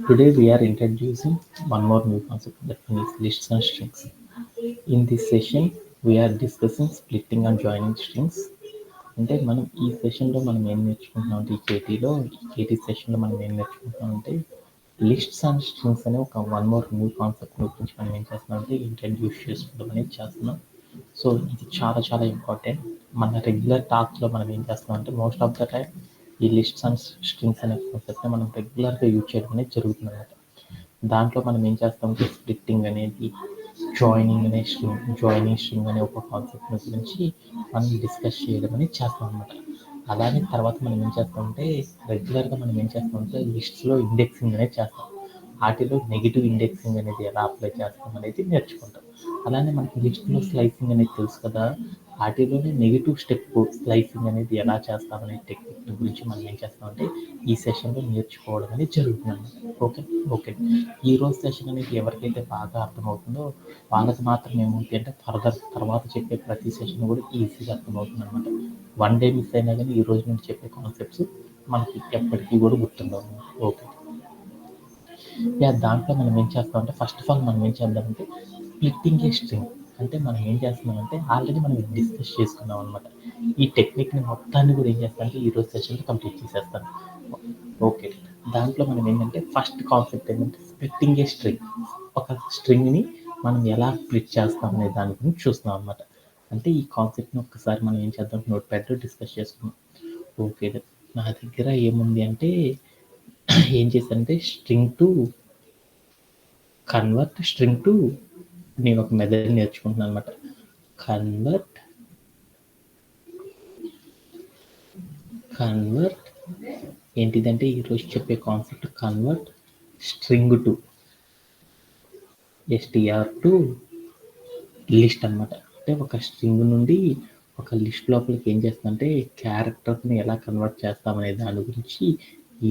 Today we are introducing one more new concept that is lists and strings. In this session, we are discussing splitting and joining strings. అంటే మనం ఈ సెషన్లో మనం ఏం నేర్చుకుంటున్నాం అంటే ఈ కేటీ సెషన్లో మనం ఏం నేర్చుకుంటున్నాం అంటే లిస్ట్స్ అండ్ స్ట్రింగ్స్ అనే ఒక వన్ మోర్ న్యూ కాన్సెప్ట్ గురించి మనం ఏం చేస్తున్నాం అంటే ఇంట్రడ్యూస్ చేసుకోవడం అనేది చేస్తున్నాం. సో ఇది చాలా చాలా ఇంపార్టెంట్. మన రెగ్యులర్ టాక్స్లో మనం ఏం చేస్తున్నాం అంటే మోస్ట్ ఆఫ్ ద టైం ఈ లిస్ట్స్ అండ్ స్ట్రింగ్స్ అనే కాన్సెప్ట్ని మనం రెగ్యులర్గా యూజ్ చేయడం అనేది జరుగుతుంది అనమాట. దాంట్లో మనం ఏం చేస్తామంటే స్ప్లిట్టింగ్ అనేది, జాయినింగ్ స్ట్రింగ్ అనే ఒక కాన్సెప్ట్ గురించి మనం డిస్కస్ చేయడం అనేది చేస్తాం అనమాట. అలానే తర్వాత మనం ఏం చేస్తామంటే రెగ్యులర్గా మనం ఏం చేస్తామంటే లిస్ట్స్లో ఇండెక్సింగ్ అనేది చేస్తాం. వాటిలో నెగిటివ్ ఇండెక్సింగ్ అనేది ఎలా అప్లై చేస్తాం అనేది నేర్చుకుంటాం. అలానే మనకి లిస్ట్లో స్లైసింగ్ అనేది తెలుసు కదా, వాటిలోనే నెగిటివ్ స్టెప్ స్లైసింగ్ అనేది ఎలా చేస్తామనే టెక్నిక్ గురించి మనం ఏం చేస్తామంటే ఈ సెషన్లో నేర్చుకోవడం అనేది జరుగుతుంది. ఓకే ఓకే ఈ రోజు సెషన్ అనేది ఎవరికైతే బాగా అర్థమవుతుందో వాళ్ళకి మాత్రం ఏమవుతుంది అంటే తర్వాత చెప్పే ప్రతి సెషన్ కూడా ఈజీగా అర్థమవుతుంది అనమాట. వన్ డే మిస్ అయినా కానీ ఈ రోజు నుంచి చెప్పే కాన్సెప్ట్స్ మనకి ఎప్పటికీ కూడా గుర్తుండవు. ఓకే దాంట్లో మనం ఏం చేస్తామంటే ఫస్ట్ ఆఫ్ ఆల్ మనం ఏం చేద్దామంటే స్ప్లిట్టింగ్ ఏ స్ట్రింగ్ అంటే మనం ఏం చేస్తున్నామంటే ఆల్రెడీ మనం డిస్కస్ చేసుకున్నాం అనమాట. ఈ టెక్నిక్ని మొత్తాన్ని కూడా ఏం చేస్తామంటే ఈ రోజు సెషన్లో కంప్లీట్ చేసేస్తాను. ఓకే దాంట్లో మనం ఏంటంటే ఫస్ట్ కాన్సెప్ట్ ఏంటంటే స్ప్లిట్టింగ్ ఏ స్ట్రింగ్. ఒక స్ట్రింగ్ని మనం ఎలా స్ప్లిట్ చేస్తాం అనే దాని గురించి చూస్తున్నాం అనమాట. అంటే ఈ కాన్సెప్ట్ని ఒక్కసారి మనం ఏం చేద్దాం నోట్ ప్యాడ్లో డిస్కస్ చేసుకున్నాం. ఓకే నా దగ్గర ఏముంది అంటే ఏం చేశానంటే స్ట్రింగ్ టు నేను ఒక మెథడ్ నేర్చుకుంటున్నాను అనమాట. కన్వర్ట్ ఏంటిదంటే ఈరోజు చెప్పే concept convert string to STR to list అనమాట. అంటే ఒక స్ట్రింగ్ నుండి ఒక లిస్ట్ లోపలికి ఏం చేస్తుందంటే క్యారెక్టర్ని ఎలా కన్వర్ట్ చేస్తామనే దాని గురించి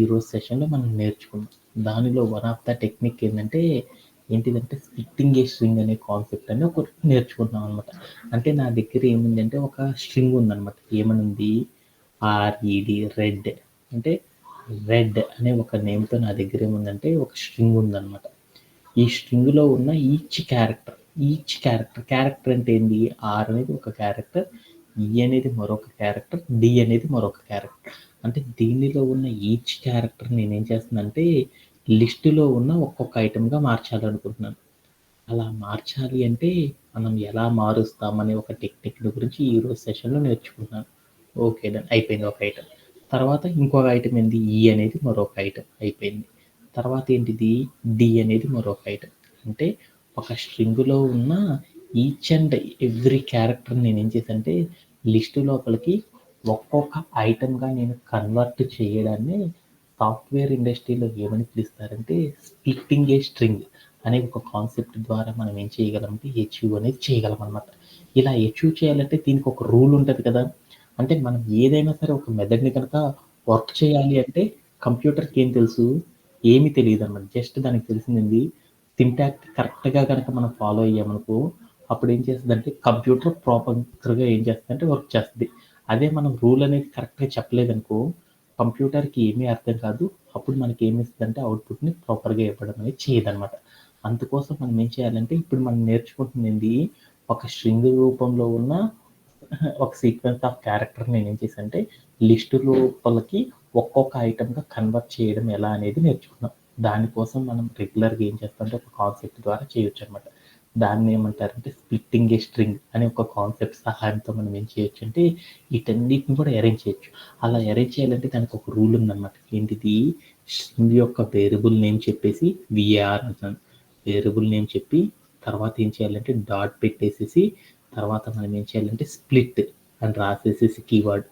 ఈరోజు సెషన్లో మనం నేర్చుకున్నాం. దానిలో వన్ ఆఫ్ ద టెక్నిక్ ఏంటిదంటే స్ప్లిట్టింగ్ ఏ స్ట్రింగ్ అనే కాన్సెప్ట్ అని ఒకటి నేర్చుకుంటున్నాం అనమాట. అంటే నా దగ్గర ఏముందంటే ఒక స్ట్రింగ్ ఉందన్నమాట. ఏమనుంది రెడ్ అంటే రెడ్ అనే ఒక నేమ్తో నా దగ్గర ఏముందంటే ఒక స్ట్రింగ్ ఉందన్నమాట. ఈ స్ట్రింగ్లో ఉన్న ఈచ్ క్యారెక్టర్ అంటే ఏంది, ఆర్ అనేది ఒక క్యారెక్టర్, ఈ అనేది మరొక క్యారెక్టర్, డి అనేది మరొక క్యారెక్టర్. అంటే దీనిలో ఉన్న ఈచ్ క్యారెక్టర్ నేనేం చేస్తున్నానంటే లిస్టులో ఉన్న ఒక్కొక్క ఐటెంగా మార్చాలనుకుంటున్నాను. అలా మార్చాలి అంటే మనం ఎలా మారుస్తామనే ఒక టెక్నిక్ గురించి ఈరోజు సెషన్లో నేర్చుకుంటున్నాను. ఓకే డన్ అయిపోయింది ఒక ఐటెం. తర్వాత ఇంకొక ఐటెం ఏంది, ఈ అనేది మరొక ఐటెం అయిపోయింది. తర్వాత ఏంటిది డి అనేది మరొక ఐటెం. అంటే ఒక స్ట్రింగ్లో ఉన్న ఈచ్ అండ్ ఎవ్రీ క్యారెక్టర్ నేను ఏం చేశానంటే లిస్టు లోపలికి ఒక్కొక్క ఐటెంగా నేను కన్వర్ట్ చేయడాన్ని సాఫ్ట్వేర్ ఇండస్ట్రీలో ఏమని పిలుస్తారంటే స్ప్లిట్టింగ్ ఏ స్ట్రింగ్ అనే ఒక కాన్సెప్ట్ ద్వారా మనం ఏం చేయగలమంటే అచీవ్ అనేది చేయగలం అనమాట. ఇలా అచీవ్ చేయాలంటే దీనికి ఒక రూల్ ఉంటుంది కదా. అంటే మనం ఏదైనా సరే ఒక మెథడ్ని కనుక వర్క్ చేయాలి అంటే కంప్యూటర్కి ఏం తెలుసు, ఏమీ తెలియదు అన్నమాట. జస్ట్ దానికి తెలిసింది సింటాక్స్ కరెక్ట్గా కనుక మనం ఫాలో అయ్యామనుకో అప్పుడు ఏం చేస్తుందంటే కంప్యూటర్ ప్రాపర్గా ఏం చేస్తుందంటే వర్క్ చేస్తుంది. అదే మనం రూల్ అనేది కరెక్ట్గా చెప్పలేదనుకో కంప్యూటర్కి ఏమీ అర్థం కాదు. అప్పుడు మనకి ఏమి ఇస్తుందంటే అవుట్పుట్ని ప్రాపర్గా ఇవ్వడం అనేది చేయదనమాట. అందుకోసం మనం ఏం చేయాలంటే ఇప్పుడు మనం నేర్చుకుంటుంది ఒక స్ట్రింగ్ రూపంలో ఉన్న ఒక సీక్వెన్స్ ఆఫ్ క్యారెక్టర్ నేను ఏం చేశానంటే లిస్టు లోపలికి ఒక్కొక్క ఐటమ్గా కన్వర్ట్ చేయడం ఎలా అనేది నేర్చుకున్నాం. దానికోసం మనం రెగ్యులర్గా ఏం చేస్తామంటే ఒక కాన్సెప్ట్ ద్వారా చేయొచ్చు అనమాట. దాన్ని ఏమంటారంటే స్ప్లిట్టింగ్ ఏ స్ట్రింగ్ అనే ఒక కాన్సెప్ట్ సహాయంతో మనం ఏం చేయొచ్చు అంటే వీటన్నిటిని కూడా అరేంజ్ చేయొచ్చు. అలా అరేంజ్ చేయాలంటే దానికి ఒక రూల్ ఉందన్నమాట. ఏంటిది, స్ట్రింగ్ యొక్క వేరియబుల్ నేమ్ చెప్పేసి విఆర్ అంటాను. వేరియబుల్ నేమ్ చెప్పి తర్వాత ఏం చేయాలంటే డాట్ పెట్టేసేసి తర్వాత మనం ఏం చేయాలంటే స్ప్లిట్ అని రాసేసేసి కీవర్డ్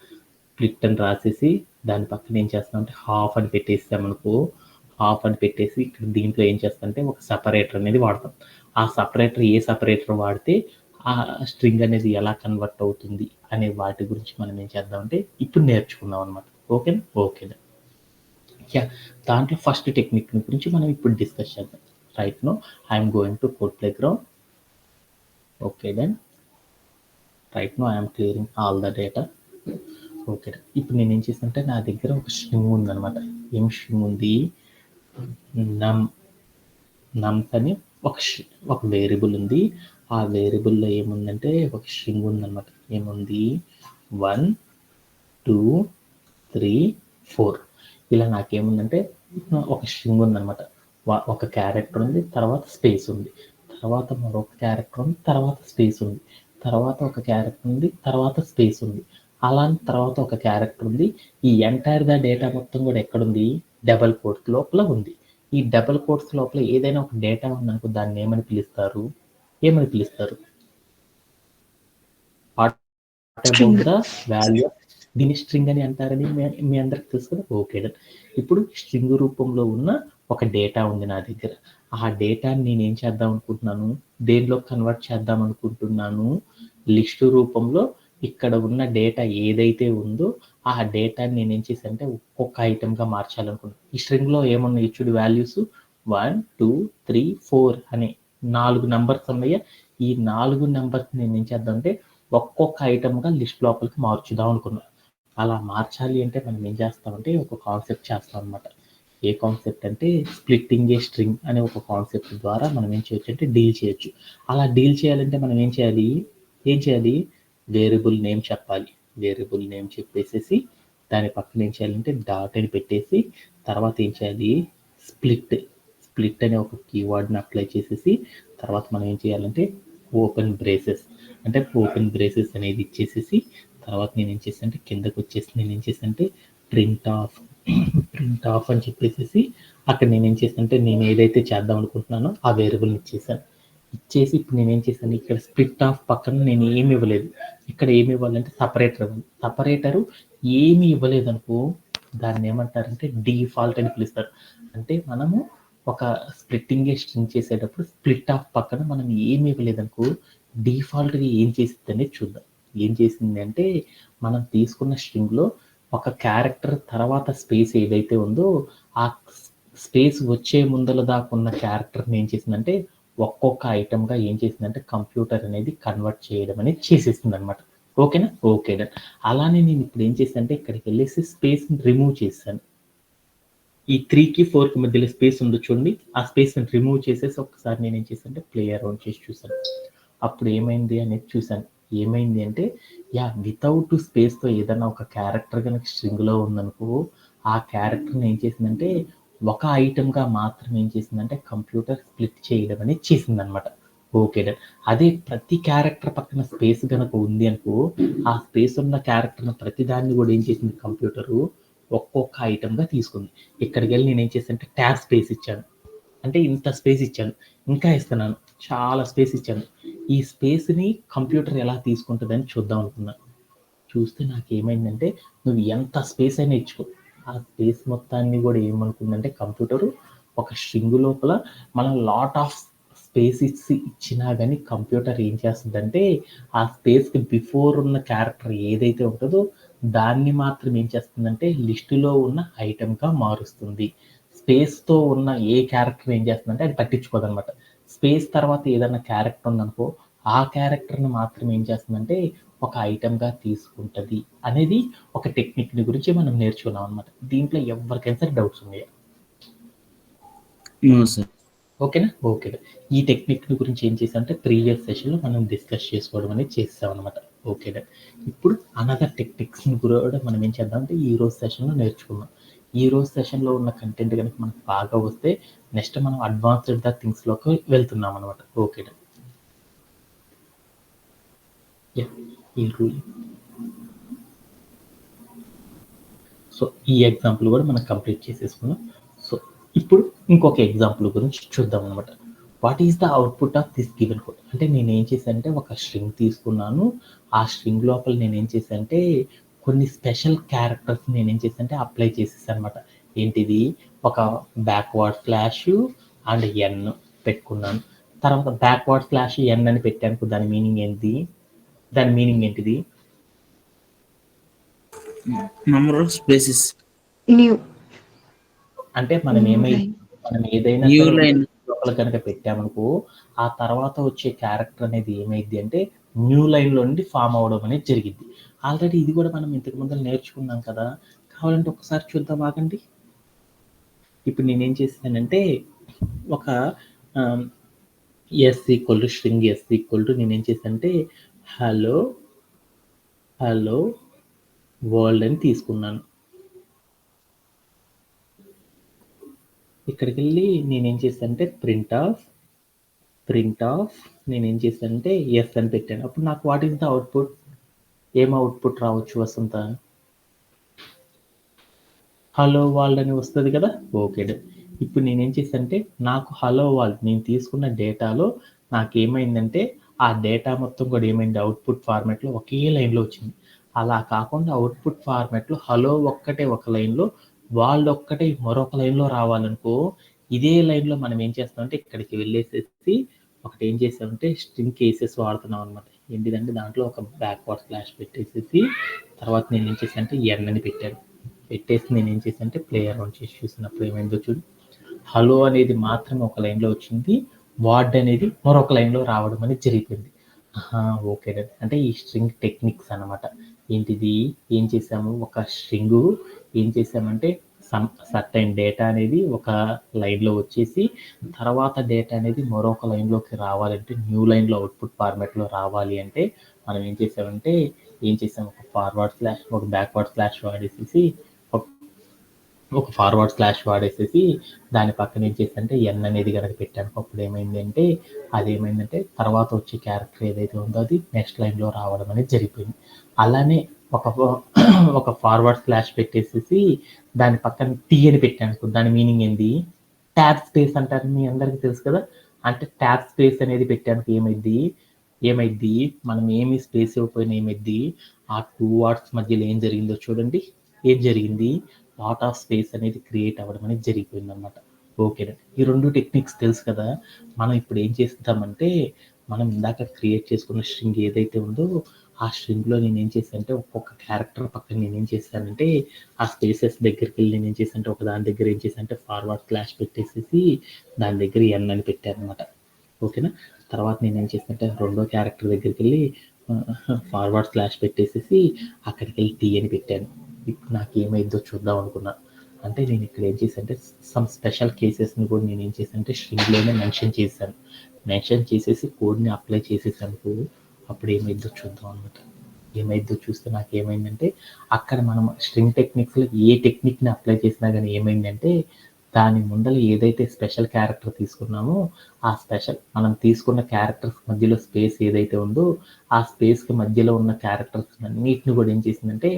స్ప్లిట్ అని రాసేసి దాని పక్కన ఏం చేస్తామంటే హాఫ్ అని పెట్టేసామనుకో హాఫ్ అని పెట్టేసి ఇక్కడ దీంట్లో ఏం చేస్తామంటే ఒక సపరేటర్ అనేది వాడతాం. ఆ సపరేటర్ వాడితే ఆ స్ట్రింగ్ అనేది ఎలా కన్వర్ట్ అవుతుంది అనే వాటి గురించి మనం ఏం చేద్దామంటే ఇప్పుడు నేర్చుకుందాం అనమాట. ఓకేనా ఓకేనా దాంట్లో ఫస్ట్ టెక్నిక్ గురించి మనం ఇప్పుడు డిస్కస్ చేద్దాం. Right now I'm going to code playground. Okay then right now I'm clearing all the data. Okay ఇప్పుడు నేను ఏం చేస్తానంటే నా దగ్గర ఒక స్ట్రింగ్ ఉందనమాట. ఏం స్ట్రింగ్ ఉంది, నమ్ నమ్స్ అని ఒక వేరియబుల్ ఉంది. ఆ వేరియబుల్లో ఏముందంటే ఒక స్ట్రింగ్ ఉందన్నమాట. ఏముంది 1 2 3 4 ఇలా నాకేముందంటే ఒక స్ట్రింగ్ ఉందన్నమాట. ఒక క్యారెక్టర్ ఉంది, తర్వాత స్పేస్ ఉంది, తర్వాత మరొక క్యారెక్టర్ ఉంది, తర్వాత స్పేస్ ఉంది, తర్వాత ఒక క్యారెక్టర్ ఉంది, తర్వాత స్పేస్ ఉంది, అలాంటి తర్వాత ఒక క్యారెక్టర్ ఉంది. ఈ ఎంటైర్ ద డేటా మొత్తం కూడా ఎక్కడుంది? డబల్ కోట్స్ లోపల ఉంది. ఈ డబల్ కోట్స్ లోపల ఏదైనా ఒక డేటా ఉందనుకో, దాన్ని ఏమని పిలుస్తారు? What about the value? దీని స్ట్రింగ్ అని అంటారని మీ అందరికి తెలుసు కదా. ఓకే, ఇప్పుడు స్ట్రింగ్ రూపంలో ఉన్న ఒక డేటా ఉంది నా దగ్గర. ఆ డేటాని నేనేం చేద్దాం అనుకుంటున్నాను? దేనిలో కన్వర్ట్ చేద్దాం అనుకుంటున్నాను? లిస్ట్ రూపంలో ఇక్కడ ఉన్న డేటా ఏదైతే ఉందో ఆ డేటాని నేనేం చేశానంటే ఒక్కొక్క ఐటెంగా మార్చాలనుకుంటున్నాను. ఈ స్ట్రింగ్లో ఏమున్నాయి చూడు వాల్యూస్? 1 2 3 4 అనే 4 నెంబర్స్ ఉన్నాయా? ఈ 4 నెంబర్స్ నేను ఏం చేద్దామంటే ఒక్కొక్క ఐటమ్గా లిస్ట్ లోపలికి మార్చుదాం అనుకున్నాం. అలా మార్చాలి అంటే మనం ఏం చేస్తామంటే ఒక కాన్సెప్ట్ చేస్తాం అనమాట. ఏ కాన్సెప్ట్ అంటే స్ప్లిట్టింగ్ ఏ స్ట్రింగ్ అనే ఒక కాన్సెప్ట్ ద్వారా మనం ఏం చేయొచ్చు అంటే డీల్ చేయొచ్చు. అలా డీల్ చేయాలంటే మనం ఏం చేయాలి? వేరియబుల్ నేమ్ చెప్పాలి. వేరియబుల్ నేమ్ చెప్పేసేసి దాని పక్కన ఏం చేయాలంటే డాట్ అని పెట్టేసి తర్వాత ఏం చేయాలి? స్ప్లిట్ అనే ఒక కీవర్డ్ని అప్లై చేసేసి తర్వాత మనం ఏం చేయాలంటే ఓపెన్ బ్రేసెస్ అనేది ఇచ్చేసేసి తర్వాత నేను ఏం చేశానంటే కిందకు వచ్చేసి నేను ఏం చేశానంటే ప్రింట్ ఆఫ్ అని చెప్పేసి అక్కడ నేను ఏం చేశానంటే నేను ఏదైతే చేద్దాం అనుకుంటున్నానో ఆ వేరియబుల్ని ఇచ్చేసి ఇప్పుడు నేను ఏం చేశాను? ఇక్కడ స్ప్లిట్ ఆఫ్ పక్కన నేను ఏమి ఇవ్వలేదు. ఇక్కడ ఏమి ఇవ్వాలంటే సపరేటరు ఏమి ఇవ్వలేదు అనుకో, దాన్ని ఏమంటారంటే డిఫాల్ట్ అని పిలుస్తారు. అంటే మనము ఒక స్ప్లిట్టింగ్ స్ట్రింగ్ చేసేటప్పుడు స్ప్లిట్ ఆఫ్ పక్కన మనం ఏమి ఇవ్వలేదనుకో, డిఫాల్ట్గా ఏం చేసింది అనేది చూద్దాం. ఏం చేసింది అంటే మనం తీసుకున్న స్ట్రింగ్లో ఒక క్యారెక్టర్ తర్వాత స్పేస్ ఏదైతే ఉందో ఆ స్పేస్ వచ్చే ముందల దాకా ఉన్న క్యారెక్టర్ని ఏం చేసిందంటే ఒక్కొక్క ఐటమ్గా ఏం చేసిందంటే కంప్యూటర్ అనేది కన్వర్ట్ చేయడం అనేది చేసేస్తుంది అనమాట. ఓకేనా? ఓకేనా. అలానే నేను ఇప్పుడు ఏం చేశాను అంటే ఇక్కడికి వెళ్ళేసి స్పేస్ని రిమూవ్ చేశాను. ఈ 3కి 4కి మధ్యలో స్పేస్ ఉందో చూడండి, ఆ స్పేస్ని రిమూవ్ చేసేసి ఒకసారి నేను ఏం చేశాను అంటే ప్లే అరౌండ్ చేసి చూసాను. అప్పుడు ఏమైంది అనేది చూసాను. ఏమైంది అంటే వితౌట్ స్పేస్తో ఏదైనా ఒక క్యారెక్టర్ కనుక స్ట్రింగ్లో ఉందనుకో, ఆ క్యారెక్టర్ని ఏం చేసిందంటే ఒక ఐటమ్గా మాత్రం ఏం చేసిందంటే కంప్యూటర్ స్ప్లిట్ చేయడం అనేది చేసిందనమాట. ఓకే, అదే ప్రతి క్యారెక్టర్ పక్కన స్పేస్ కనుక ఉంది అనుకో, ఆ స్పేస్ ఉన్న క్యారెక్టర్ని ప్రతిదాన్ని కూడా ఏం చేసింది కంప్యూటరు ఒక్కొక్క ఐటమ్గా తీసుకుంది. ఇక్కడికి వెళ్ళి నేను ఏం చేశానంటే ట్యాబ్ స్పేస్ ఇచ్చాను. అంటే ఇంత స్పేస్ ఇచ్చాను, ఇంకా ఇస్తున్నాను, చాలా స్పేస్ ఇచ్చాను. ఈ స్పేస్ని కంప్యూటర్ ఎలా తీసుకుంటుందని చూద్దాం అనుకున్నాను. చూస్తే నాకు ఏమైందంటే నువ్వు ఎంత స్పేస్ అయినా ఇచ్చుకో, ఆ స్పేస్ మొత్తాన్ని కూడా ఏమనుకుందంటే కంప్యూటరు ఒక స్ట్రింగ్ లోపల మనం లాట్ ఆఫ్ స్పేస్ ఇచ్చినా కానీ కంప్యూటర్ ఏం చేస్తుందంటే ఆ స్పేస్కి బిఫోర్ ఉన్న క్యారెక్టర్ ఏదైతే ఉంటుందో దాన్ని మాత్రం ఏం చేస్తుందంటే లిస్టులో ఉన్న ఐటమ్గా మారుస్తుంది. స్పేస్తో ఉన్న ఏ క్యారెక్టర్ ఏం చేస్తుందంటే అది పట్టించుకోదనమాట. స్పేస్ తర్వాత ఏదైనా క్యారెక్టర్ ఉందనుకో, ఆ క్యారెక్టర్ని మాత్రం ఏం చేస్తుందంటే ఒక ఐటమ్గా తీసుకుంటుంది అనేది ఒక టెక్నిక్ని గురించి మనం నేర్చుకున్నాం అనమాట. దీంట్లో ఎవరికైనా సరే డౌట్స్ ఉన్నాయా? ఓకేనా? ఓకే. ఈ టెక్నిక్ గురించి ఏం చేసామంటే ప్రీవియస్ సెషన్లో మనం డిస్కస్ చేసుకోవడం అనేది చేస్తాం అనమాట. ఓకే, ఇప్పుడు అనదర్ టెక్నిక్స్ని కూడా మనం ఏం చేద్దాం అంటే ఈ రోజు సెషన్లో నేర్చుకుందాం. ఈ రోజు సెషన్లో ఉన్న కంటెంట్ కనుక మనకు బాగా వస్తే నెక్స్ట్ మనం అడ్వాన్స్డ్ ద థింగ్స్లోకి వెళ్తున్నాం అనమాట. ఓకే, ఈ రూల్. సో ఈ ఎగ్జాంపుల్ కూడా మనం కంప్లీట్ చేసేసుకున్నాం. సో ఇప్పుడు ఇంకొక ఎగ్జాంపుల్ గురించి చూద్దాం అనమాట. What is the output of this given code? అంటే నేను ఏం చేశానంటే ఒక స్ట్రింగ్ తీసుకున్నాను. ఆ స్ట్రింగ్ లోపల నేను ఏం చేశానంటే కొన్ని స్పెషల్ క్యారెక్టర్స్ నేను ఏం చేశానంటే అప్లై చేసేసాను అనమాట. ఏంటిది? ఒక బ్యాక్వర్డ్ స్లాష్ అండ్ ఎన్ పెట్టుకున్నాను. తర్వాత బ్యాక్వర్డ్ స్లాష్ ఎన్ అని పెట్టాను. దాని మీనింగ్ ఏంటిది? Number of spaces. న్యూ అంటే మనం ఏదైనా లోపల కనుక పెట్టామనుకో, ఆ తర్వాత వచ్చే క్యారెక్టర్ అనేది ఏమైంది అంటే న్యూ లైన్లో నుండి ఫామ్ అవడం అనేది జరిగింది. ఆల్రెడీ ఇది కూడా మనం ఇంతకు ముందు నేర్చుకున్నాం కదా. కావాలంటే ఒకసారి చూద్దాం, ఆగండి. ఇప్పుడు నేనేం చేశానంటే ఒక S equal to string S equal to నేనేం చేశానంటే హలో వరల్డ్ అని తీసుకున్నాను. ఇక్కడికి వెళ్ళి నేనేం చేశానంటే ప్రింట్ ఆఫ్ నేనేం చేశానంటే ఎస్ అని పెట్టాను. అప్పుడు నాకు వాట్ ఈస్ ద అవుట్పుట్, ఏం అవుట్పుట్ రావచ్చు వసంత? హలో వరల్డ్ అని వస్తుంది కదా. ఓకే, ఇప్పుడు నేనేం చేశానంటే నాకు హలో వరల్డ్ నేను తీసుకున్న డేటాలో నాకేమైందంటే ఆ డేటా మొత్తం కూడా ఏమైంది అవుట్పుట్ ఫార్మాట్లో ఒకే లైన్లో వచ్చింది. అలా కాకుండా అవుట్పుట్ ఫార్మాట్లో హలో ఒక్కటే ఒక లైన్లో, వాళ్ళు ఒక్కటే మరొక లైన్లో రావాలనుకో, ఇదే లైన్లో మనం ఏం చేస్తామంటే ఇక్కడికి వెళ్ళేసేసి ఒకటి ఏం చేసామంటే స్ట్రింగ్ కేసెస్ వాడుతున్నాం అనమాట. ఏంటిదంటే దాంట్లో ఒక బ్యాక్వర్డ్ స్లాష్ పెట్టేసేసి తర్వాత నేను ఏం చేశానంటే ఎన్ అని పెట్టేసి నేను ఏం చేశానంటే ప్లే అరౌండ్ చేసి చూసినప్పుడు ఏమైందో చూడు, హలో అనేది మాత్రం ఒక లైన్లో వచ్చింది, వార్డ్ అనేది మరొక లైన్లో రావడం అనేది జరిగిపోయింది. ఓకే, అంటే ఈ స్ట్రింగ్ టెక్నిక్స్ అనమాట. ఏంటిది, ఏం చేసాము, ఒక స్ట్రింగ్ ఏం చేసామంటే సర్టైన్ డేటా అనేది ఒక లైన్లో వచ్చేసి తర్వాత డేటా అనేది మరొక లైన్లోకి రావాలంటే న్యూ లైన్లో అవుట్పుట్ ఫార్మాట్లో రావాలి అంటే మనం ఏం చేసామంటే ఒక ఫార్వర్డ్ స్లాష్ ఒక బ్యాక్వర్డ్ స్లాష్ వాడేసేసి దాని పక్కన ఏం చేశానంటే ఎన్ అనేది కనుక పెట్టాను. అప్పుడు ఏమైందంటే తర్వాత వచ్చే క్యారెక్టర్ ఏదైతే ఉందో అది నెక్స్ట్ లైన్లో రావడం అనేది జరిగిపోయింది. అలానే ఒక ఫార్వర్డ్ స్లాష్ పెట్టేసేసి దాని పక్కన టీ అని పెట్టాను. దాని మీనింగ్ ఏంది, ట్యాబ్ స్పేస్ అంటారు, మీ అందరికీ తెలుసు కదా. అంటే ట్యాబ్ స్పేస్ అనేది పెట్టాను ఏమైద్ది మనం ఏమి స్పేస్ ఇవ్వకపోయినా ఏమైద్ది, ఆ 2 వర్డ్స్ మధ్యలో ఏం జరిగిందో చూడండి, ఏం జరిగింది, లాట్ ఆఫ్ స్పేస్ అనేది క్రియేట్ అవ్వడం అనేది జరిగిపోయింది అనమాట. ఓకేనా, ఈ 2 టెక్నిక్స్ తెలుసు కదా. మనం ఇప్పుడు ఏం చేస్తామంటే మనం ఇందాక క్రియేట్ చేసుకున్న స్ట్రింగ్ ఏదైతే ఉందో ఆ స్ట్రింగ్లో నేను ఏం చేశానంటే ఒక్కొక్క క్యారెక్టర్ పక్కన నేను ఏం చేశానంటే ఆ స్పేసెస్ దగ్గరికి వెళ్ళి నేను ఏం చేశానంటే ఒక దాని దగ్గర ఏం చేశానంటే ఫార్వర్డ్ స్లాష్ పెట్టేసేసి దాని దగ్గర ఎన్ అని పెట్టాను అనమాట. ఓకేనా, తర్వాత నేను ఏం చేశానంటే రెండో క్యారెక్టర్ దగ్గరికి వెళ్ళి ఫార్వర్డ్ స్లాష్ పెట్టేసేసి అక్కడికి వెళ్ళి టీ అని పెట్టాను. ఇప్పుడు నాకు ఏమైందో చూద్దాం అనుకున్నా. అంటే నేను ఇక్కడ ఏం చేశానంటే సమ్ స్పెషల్ కేసెస్ని కూడా నేను ఏం చేశానంటే స్ట్రింగ్లోనే మెన్షన్ చేసేసి కోడ్ని అప్లై చేసేసాను. అప్పుడు ఏమైందో చూద్దాం అనమాట. ఏమైందో చూస్తే నాకు ఏమైందంటే అక్కడ మనం స్ట్రింగ్ టెక్నిక్స్లో ఏ టెక్నిక్ని అప్లై చేసినా కానీ ఏమైందంటే దాని ముందర ఏదైతే స్పెషల్ క్యారెక్టర్ తీసుకున్నామో ఆ మనం తీసుకున్న క్యారెక్టర్స్ మధ్యలో స్పేస్ ఏదైతే ఉందో ఆ స్పేస్కి మధ్యలో ఉన్న క్యారెక్టర్స్ అన్నిటిని కూడా ఏం చేసిందంటే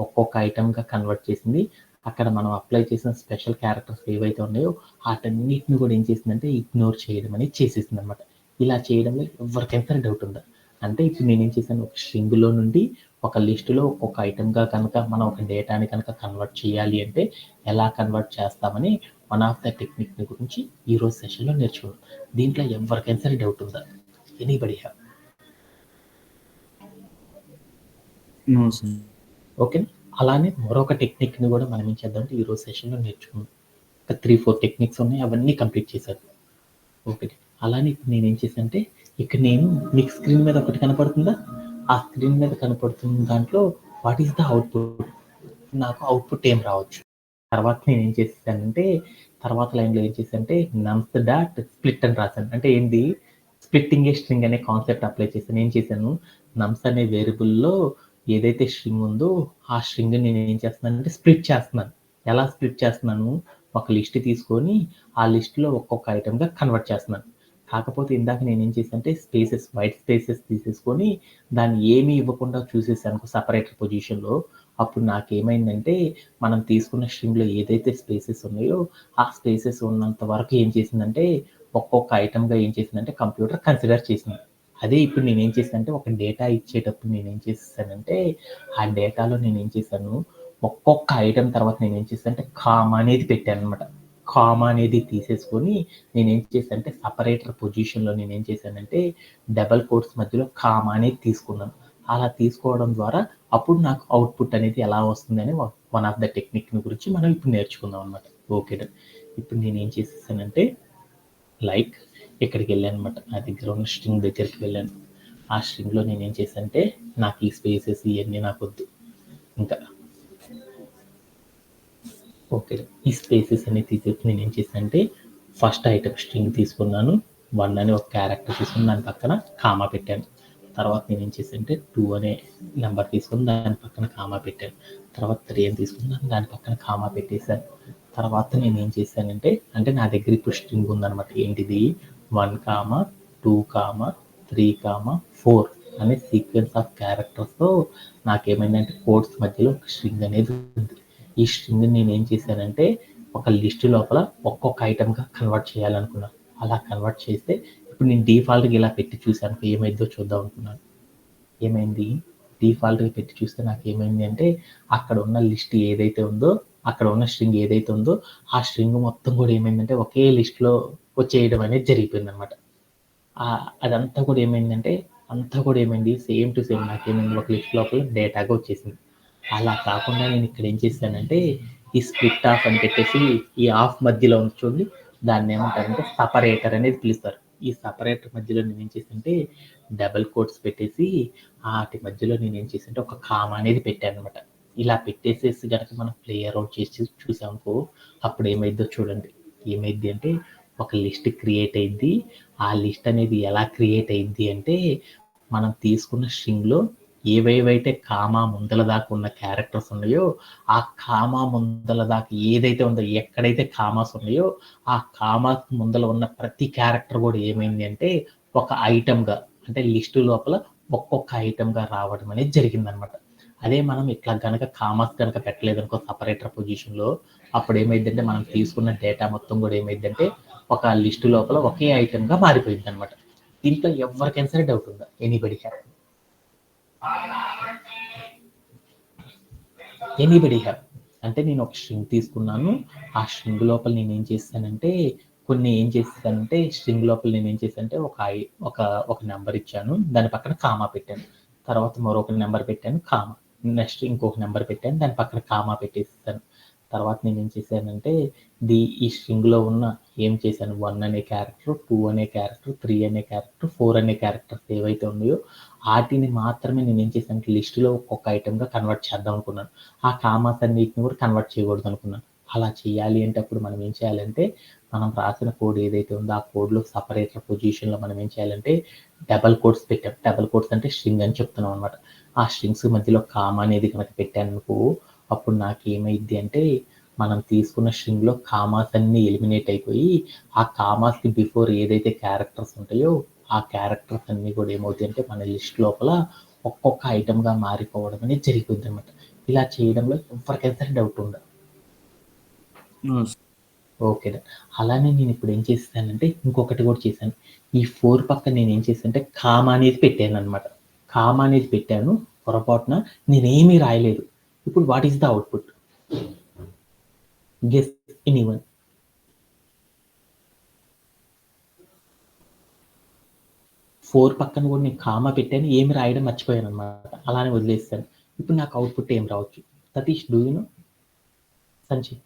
ఒక్కొక్క ఐటమ్గా కన్వర్ట్ చేసింది. అక్కడ మనం అప్లై చేసిన స్పెషల్ క్యారెక్టర్స్ ఏవైతే ఉన్నాయో వాటన్నిటిని కూడా ఏం చేసిందంటే ఇగ్నోర్ చేయడం అనేది చేసేసింది అనమాట. ఇలా చేయడంలో ఎవరికైనా డౌట్ ఉందా? అంటే ఇప్పుడు నేనేం చేశాను, ఒక స్ట్రింగ్లో నుండి ఒక లిస్టులో ఒక్కొక్క ఐటమ్గా కనుక మనం ఒక డేటాని కనుక కన్వర్ట్ చేయాలి అంటే ఎలా కన్వర్ట్ చేస్తామని వన్ ఆఫ్ ద టెక్నిక్ గురించి ఈరోజు సెషన్లో నేర్చుకున్నాం. దీంట్లో ఎవరికైనా సరే డౌట్ ఉందా? Anybody have? No sir. Okay, అలానే మరొక టెక్నిక్ని కూడా మనం ఏం చేద్దామంటే ఈరోజు సెషన్లో నేర్చుకున్నాం. ఒక 3-4 టెక్నిక్స్ ఉన్నాయి, అవన్నీ కంప్లీట్ చేశారు. ఓకే, అలానే ఇప్పుడు నేనేం చేశానంటే ఇక్కడ మీకు స్క్రీన్ మీద ఒకటి కనపడుతుందా, ఆ స్క్రీన్ మీద కనపడుతున్న దాంట్లో వాట్ ఈస్ ద అవుట్పుట్, నాకు అవుట్పుట్ ఏం రావచ్చు. తర్వాత నేను ఏం చేశానంటే తర్వాత లైన్లో ఏం చేశానంటే నమ్స్ డాట్ స్ప్లిట్ అని రాశాను. అంటే ఏంటి, స్ప్లిట్టింగ్ ఏ స్ట్రింగ్ అనే కాన్సెప్ట్ అప్లై చేశాను. ఏం చేశాను, నమ్స్ అనే వేరియబుల్లో ఏదైతే స్ట్రింగ్ ఉందో ఆ స్ట్రింగ్ నేను ఏం చేస్తున్నానంటే స్ప్లిట్ చేస్తున్నాను. ఎలా స్ప్లిట్ చేస్తున్నాను, ఒక లిస్ట్ తీసుకొని ఆ లిస్ట్లో ఒక్కొక్క ఐటమ్గా కన్వర్ట్ చేస్తున్నాను. కాకపోతే ఇందాక నేను ఏం చేశానంటే వైట్ స్పేసెస్ తీసేసుకొని దాన్ని ఏమీ ఇవ్వకుండా చూసేసాను సపరేటర్ పొజిషన్లో. అప్పుడు నాకేమైందంటే మనం తీసుకున్న స్ట్రింగ్లో ఏదైతే స్పేసెస్ ఉన్నాయో ఆ స్పేసెస్ ఉన్నంత వరకు ఏం చేసిందంటే ఒక్కొక్క ఐటమ్గా ఏం చేసిందంటే కంప్యూటర్ కన్సిడర్ చేసింది. అదే ఇప్పుడు నేనేం చేశానంటే ఒక డేటా ఇచ్చేటప్పుడు నేనేం చేశానంటే ఆ డేటాలో నేనేం చేశాను, ఒక్కొక్క ఐటమ్ తర్వాత నేనేం చేశానంటే కామా అనేది పెట్టాను అనమాట. కామా అనేది తీసేసుకొని నేనేం చేశానంటే సపరేటర్ పొజిషన్లో నేనేం చేశానంటే డబల్ కోట్స్ మధ్యలో కామా అనేది తీసుకున్నాను. అలా తీసుకోవడం ద్వారా అప్పుడు నాకు అవుట్పుట్ అనేది ఎలా వస్తుందని వన్ ఆఫ్ ద టెక్నిక్ గురించి మనం ఇప్పుడు నేర్చుకుందాం అనమాట. ఓకే, ఇప్పుడు నేను ఏం చేసేసానంటే ఇక్కడికి వెళ్ళాను అనమాట, నా దగ్గర ఉన్న స్ట్రింగ్ దగ్గరికి వెళ్ళాను. ఆ స్ట్రింగ్లో నేను ఏం చేశానంటే నాకు ఈ స్పేసెస్ ఇవన్నీ నాకు వద్దు, ఇంకా ఓకే. ఈ స్పేసెస్ అన్ని తీసేసి నేనేం చేశానంటే ఫస్ట్ ఐటెమ్ స్ట్రింగ్ తీసుకున్నాను. 1 అని ఒక క్యారెక్టర్ తీసుకొని దాని పక్కన కామా పెట్టాను. తర్వాత నేనేం చేశానంటే 2 అనే నెంబర్ తీసుకొని దాని పక్కన కామా పెట్టాను. తర్వాత 3 అని తీసుకున్నాను దాని పక్కన కామా పెట్టేశాను. తర్వాత నేనేం చేశానంటే అంటే నా దగ్గర ఇప్పుడు స్ట్రింగ్ ఉందనమాట. ఏంటిది 1, 2, 3, 4 అనే సీక్వెన్స్ ఆఫ్ క్యారెక్టర్స్‌తో నాకేమైందంటే కోడ్స్ మధ్యలో ఒక స్ట్రింగ్ అనేది ఉంది. ఈ స్ట్రింగ్ నేనేం చేశానంటే ఒక లిస్ట్ లోపల ఒక్కొక్క ఐటమ్‌గా కన్వర్ట్ చేయాలనుకున్నాను. అలా కన్వర్ట్ చేస్తే ఇప్పుడు నేను డిఫాల్ట్‌గా ఇలా పెట్టి చూసాను ఏమైద్దో చూద్దాం అనుకున్నాను. ఏమైంది డిఫాల్ట్‌గా పెట్టి చూస్తే నాకేమైంది అంటే అక్కడ ఉన్న లిస్ట్ ఏదైతే ఉందో అక్కడ ఉన్న స్ట్రింగ్ ఏదైతే ఉందో ఆ స్ట్రింగ్ మొత్తం కూడా ఏమైందంటే ఒకే లిస్ట్‌లో వచ్చేయడం అనేది జరిగిపోయిందనమాట. అదంతా కూడా ఏమైందంటే అంతా కూడా ఏమైంది సేమ్ టు సేమ్ నాకేమైంది ఒక లిస్ట్ లోపల డేటాగా వచ్చేసింది. అలా కాకుండా నేను ఇక్కడ ఏం చేశానంటే ఈ స్ప్లిట్ ఆఫ్ అని పెట్టేసి ఈ ఆఫ్ మధ్యలో ఉంది చూడండి దాన్ని ఏమంటారంటే సపరేటర్ అనేది పిలుస్తారు. ఈ సపరేటర్ మధ్యలో నేను ఏం చేశానంటే డబుల్ కోట్స్ పెట్టేసి వాటి మధ్యలో నేను ఏం చేశానంటే ఒక కామా అనేది పెట్టాను అనమాట. ఇలా పెట్టేసేసి కనుక మనం ప్లే అరౌండ్ చేసి చూసామనుకో అప్పుడు ఏమైద్దో చూడండి. ఏమైద్ది అంటే ఒక లిస్ట్ క్రియేట్ అయింది. ఆ లిస్ట్ అనేది ఎలా క్రియేట్ అయింది అంటే మనం తీసుకున్న స్ట్రింగ్‌లో ఏవేవైతే కామా ముందల దాకా ఉన్న క్యారెక్టర్స్ ఉన్నాయో ఆ కామా ముందల దాకా ఏదైతే ఉందో ఎక్కడైతే కామాస్ ఉన్నాయో ఆ కామాస్ ముందల ఉన్న ప్రతి క్యారెక్టర్ కూడా ఏమైంది అంటే ఒక ఐటమ్‌గా అంటే లిస్ట్ లోపల ఒక్కొక్క ఐటమ్‌గా రావడం అనేది జరిగిందనమాట. అదే మనం ఇట్లా గనక కామాస్ గనక పెట్టలేదనుకో సెపరేటర్ పొజిషన్‌లో అప్పుడు ఏమైద్దంటే మనం తీసుకున్న డేటా మొత్తం కూడా ఏమైద్దంటే ఒక లిస్ట్ లోపల ఒకే ఐటమ్‌గా మారిపోయిద్దనమాట. దీంట్లో ఎవరికైనా సరే డౌట్ ఉందా? Anybody have? Anybody have? అంటే నేను ఒక స్ట్రింగ్ తీసుకున్నాను. ఆ స్ట్రింగ్ లోపల నేనేం చేశానంటే కొన్ని ఏం చేశానంటే స్ట్రింగ్ లోపల నేనేం చేశానంటే ఒక ఒక నంబర్ ఇచ్చాను. దాని పక్కన కామా పెట్టాను. తర్వాత మరొక నంబర్ పెట్టాను కామా. నెక్స్ట్ ఇంకొక నంబర్ పెట్టాను. దాని పక్కన కామా పెట్టేసేసాను. తర్వాత నేనేం చేశానంటే ఈ స్ట్రింగ్‌లో ఉన్న ఏం చేశాను 1 అనే క్యారెక్టర్, 2 అనే క్యారెక్టర్, 3 అనే క్యారెక్టర్, 4 అనే క్యారెక్టర్స్ ఏవైతే ఉన్నాయో ఆటిని మాత్రమే నేనేం చేశానంటే లిస్ట్‌లో ఒక్కొక్క ఐటెమ్‌గా కన్వర్ట్ చేద్దాం అనుకున్నాను. ఆ కామాస్ అన్నిటిని కూడా కన్వర్ట్ చేయకూడదు అనుకున్నాను. అలా చేయాలి అంటే అప్పుడు మనం ఏం చేయాలంటే మనం రాసిన కోడ్ ఏదైతే ఉందో ఆ కోడ్‌లో సెపరేటర్ పొజిషన్‌లో మనం ఏం చేయాలంటే డబుల్ కోట్స్ పెట్టాం. డబుల్ కోట్స్ అంటే స్ట్రింగ్ అని చెప్తున్నాం అనమాట. ఆ స్ట్రింగ్స్ మధ్యలో కామా అనేది కనుక పెట్టాననుకో అప్పుడు నాకేమైద్ది అంటే మనం తీసుకున్న స్ట్రింగ్‌లో కామాస్ అన్నీ ఎలిమినేట్ అయిపోయి ఆ కామాస్‌కి బిఫోర్ ఏదైతే క్యారెక్టర్స్ ఉంటాయో ఆ క్యారెక్టర్స్ అన్నీ కూడా ఏమవుతాయి అంటే మన లిస్ట్ లోపల ఒక్కొక్క ఐటమ్‌గా మారిపోవడం అనేది జరిగిపోద్దనమాట. ఇలా చేయడంలో ఎవరికైనా సరే డౌట్ ఉందా? No sir. ఓకే. అలానే నేను ఇప్పుడు ఏం చేశానంటే ఇంకొకటి కూడా చేశాను. ఈ 4 పక్కన నేనేం చేశానంటే కామా అనేది పెట్టాననమాట. కామా అనేది పెట్టాను. పొరపాటున నేనేమీ రాయలేదు. ఇప్పుడు what is the output? Guess anyone? 4 పక్కన కూడా నేను కామా పెట్టాను. ఏమి రాయడం మర్చిపోయాననమాట. అలానే వదిలేసాను. ఇప్పుడు నాకు ఔట్‌పుట్ ఏం రావచ్చు? Satish do you know? Sanjay.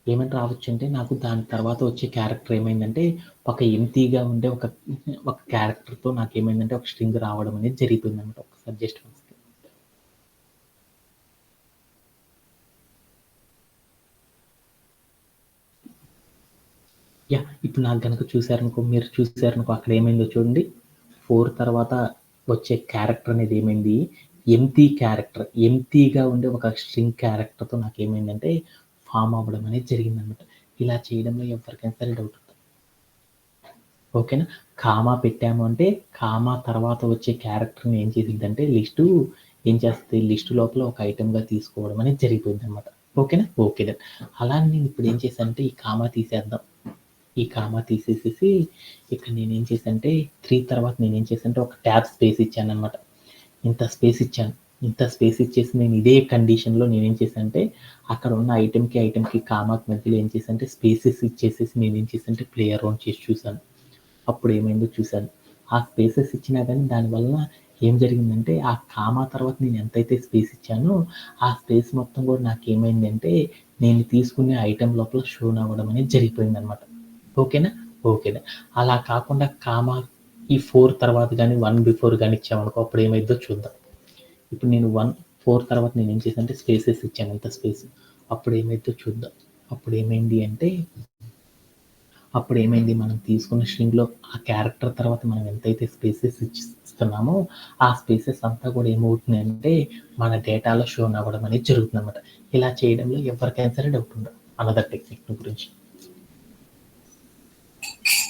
ఏమని రావచ్చంటే నాకు దాని తర్వాత వచ్చే క్యారెక్టర్ ఏమైందంటే ఒక ఎంప్టీగా ఉండే ఒక క్యారెక్టర్‌తో నాకేమైందంటే ఒక స్ట్రింగ్ రావడం అనేది జరిగిపోయిందనమాట. ఒకసారి జస్ట్ వన్స్. యాహ్! ఇప్పుడు నాకు గనక మీరు చూసారనుకో అక్కడ ఏమైందో చూడండి. 4 తర్వాత వచ్చే క్యారెక్టర్ అనేది ఏమైంది? Empty character. ఎంప్టీగా ఉండే ఒక స్ట్రింగ్ క్యారెక్టర్‌తో నాకేమైందంటే ఫార్మ్ అవ్వడం అనేది జరిగిందనమాట. ఇలా చేయడంలో ఎవరికైనా సరే డౌట్ ఉందా? ఓకేనా? కామా పెట్టాము అంటే కామా తర్వాత వచ్చే క్యారెక్టర్‌ని ఏం చేసిద్దంటే ఏం చేస్తది లిస్ట్ లోపల ఒక ఐటెమ్‌గా తీసుకోవడం అనేది జరిగిపోయిద్దనమాట. ఓకేనా? Okay done. అలానే నేను ఇప్పుడు ఏం చేశానంటే ఈ కామా తీసేద్దాం. ఈ కామా తీసేసేసి ఇక్కడ నేనేం చేశానంటే 3 తర్వాత నేనేం చేశానంటే ఒక ట్యాబ్ స్పేస్ ఇచ్చాననమాట. ఇంత స్పేస్ ఇచ్చాను. ఇంత స్పేస్ ఇచ్చేసి నేను ఇదే కండిషన్‌లో నేనేం చేశానంటే అక్కడ ఉన్న ఐటెమ్‌కి కామాకి మధ్యలో ఏం చేశానంటే స్పేసెస్ ఇచ్చేసేసి నేనేం చేశానంటే ప్లే అరౌండ్ చేసి చూసాను. అప్పుడు ఏమైందో చూసాను. ఆ స్పేసెస్ ఇచ్చినా గానీ దానివల్ల ఏం జరిగిందంటే ఆ కామా తర్వాత నేను ఎంతైతే స్పేస్ ఇచ్చానో ఆ స్పేస్ మొత్తం కూడా నాకేమైందంటే నేను తీసుకునే ఐటెమ్ లోపల షోన్ అవ్వడం అనేది జరిగిపోయిందనమాట. ఓకేనా? ఓకేనా? అలా కాకుండా కామా ఈ 4 తర్వాత గానీ 1 బిఫోర్ గానీ ఇచ్చామనుకో అప్పుడు ఏమైద్దో చూద్దాం. ఇప్పుడు నేను 4 తర్వాత నేను ఏం చేశాను అంటే స్పేసెస్ ఇచ్చాను, ఎంత స్పేస్. అప్పుడు ఏమైందో చూద్దాం. అప్పుడు ఏమైంది మనం తీసుకున్న స్ట్రింగ్లో ఆ క్యారెక్టర్ తర్వాత మనం ఎంతైతే స్పేసెస్ ఇస్తున్నామో ఆ స్పేసెస్ అంతా కూడా ఏమవుతుంది అంటే మన డేటాలో షో అవ్వడం అనేది జరుగుతుంది అనమాట. ఇలా చేయడంలో ఎవరికైనా సరే డౌట్ ఉండదు అనదర్ టెక్నిక్ గురించి.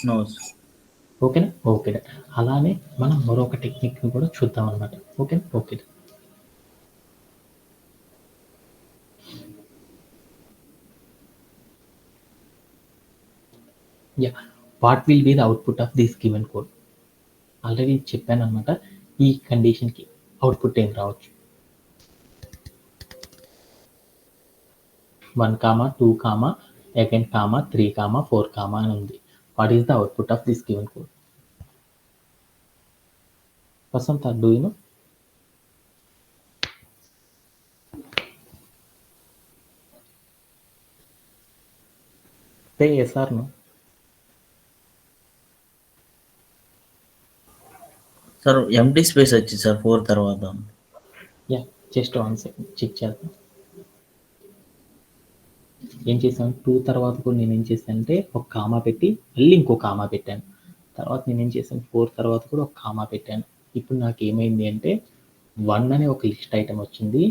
నో. ఓకేనా? ఓకే. అలానే మనం మరొక టెక్నిక్ని కూడా చూద్దాం అనమాట. ఓకేనా? Okay. What will be the output of this given code? Already చెప్పాను అనమాట. ఈ కండిషన్కి అవుట్పుట్ ఏం రావచ్చు? 1, 2, again, 3, 4 అని ఉంది. What is the output of this given code? Vasant, do you know? Say yes or no. Sir empty space వచ్చింది sir 4 తర్వాత. Just 1 second check చేద్దాం. ఏం చేశాను, 2 తర్వాత కూడా నేను ఏం చేశాను అంటే ఒక కామా పెట్టి మళ్ళీ ఇంకో కామా పెట్టాను. తర్వాత నేను ఏం చేశాను, 4 తర్వాత కూడా ఒక కామా పెట్టాను. ఇప్పుడు నాకు ఏమైంది అంటే 1 అనే ఒక లిస్ట్ ఐటమ్ వచ్చింది,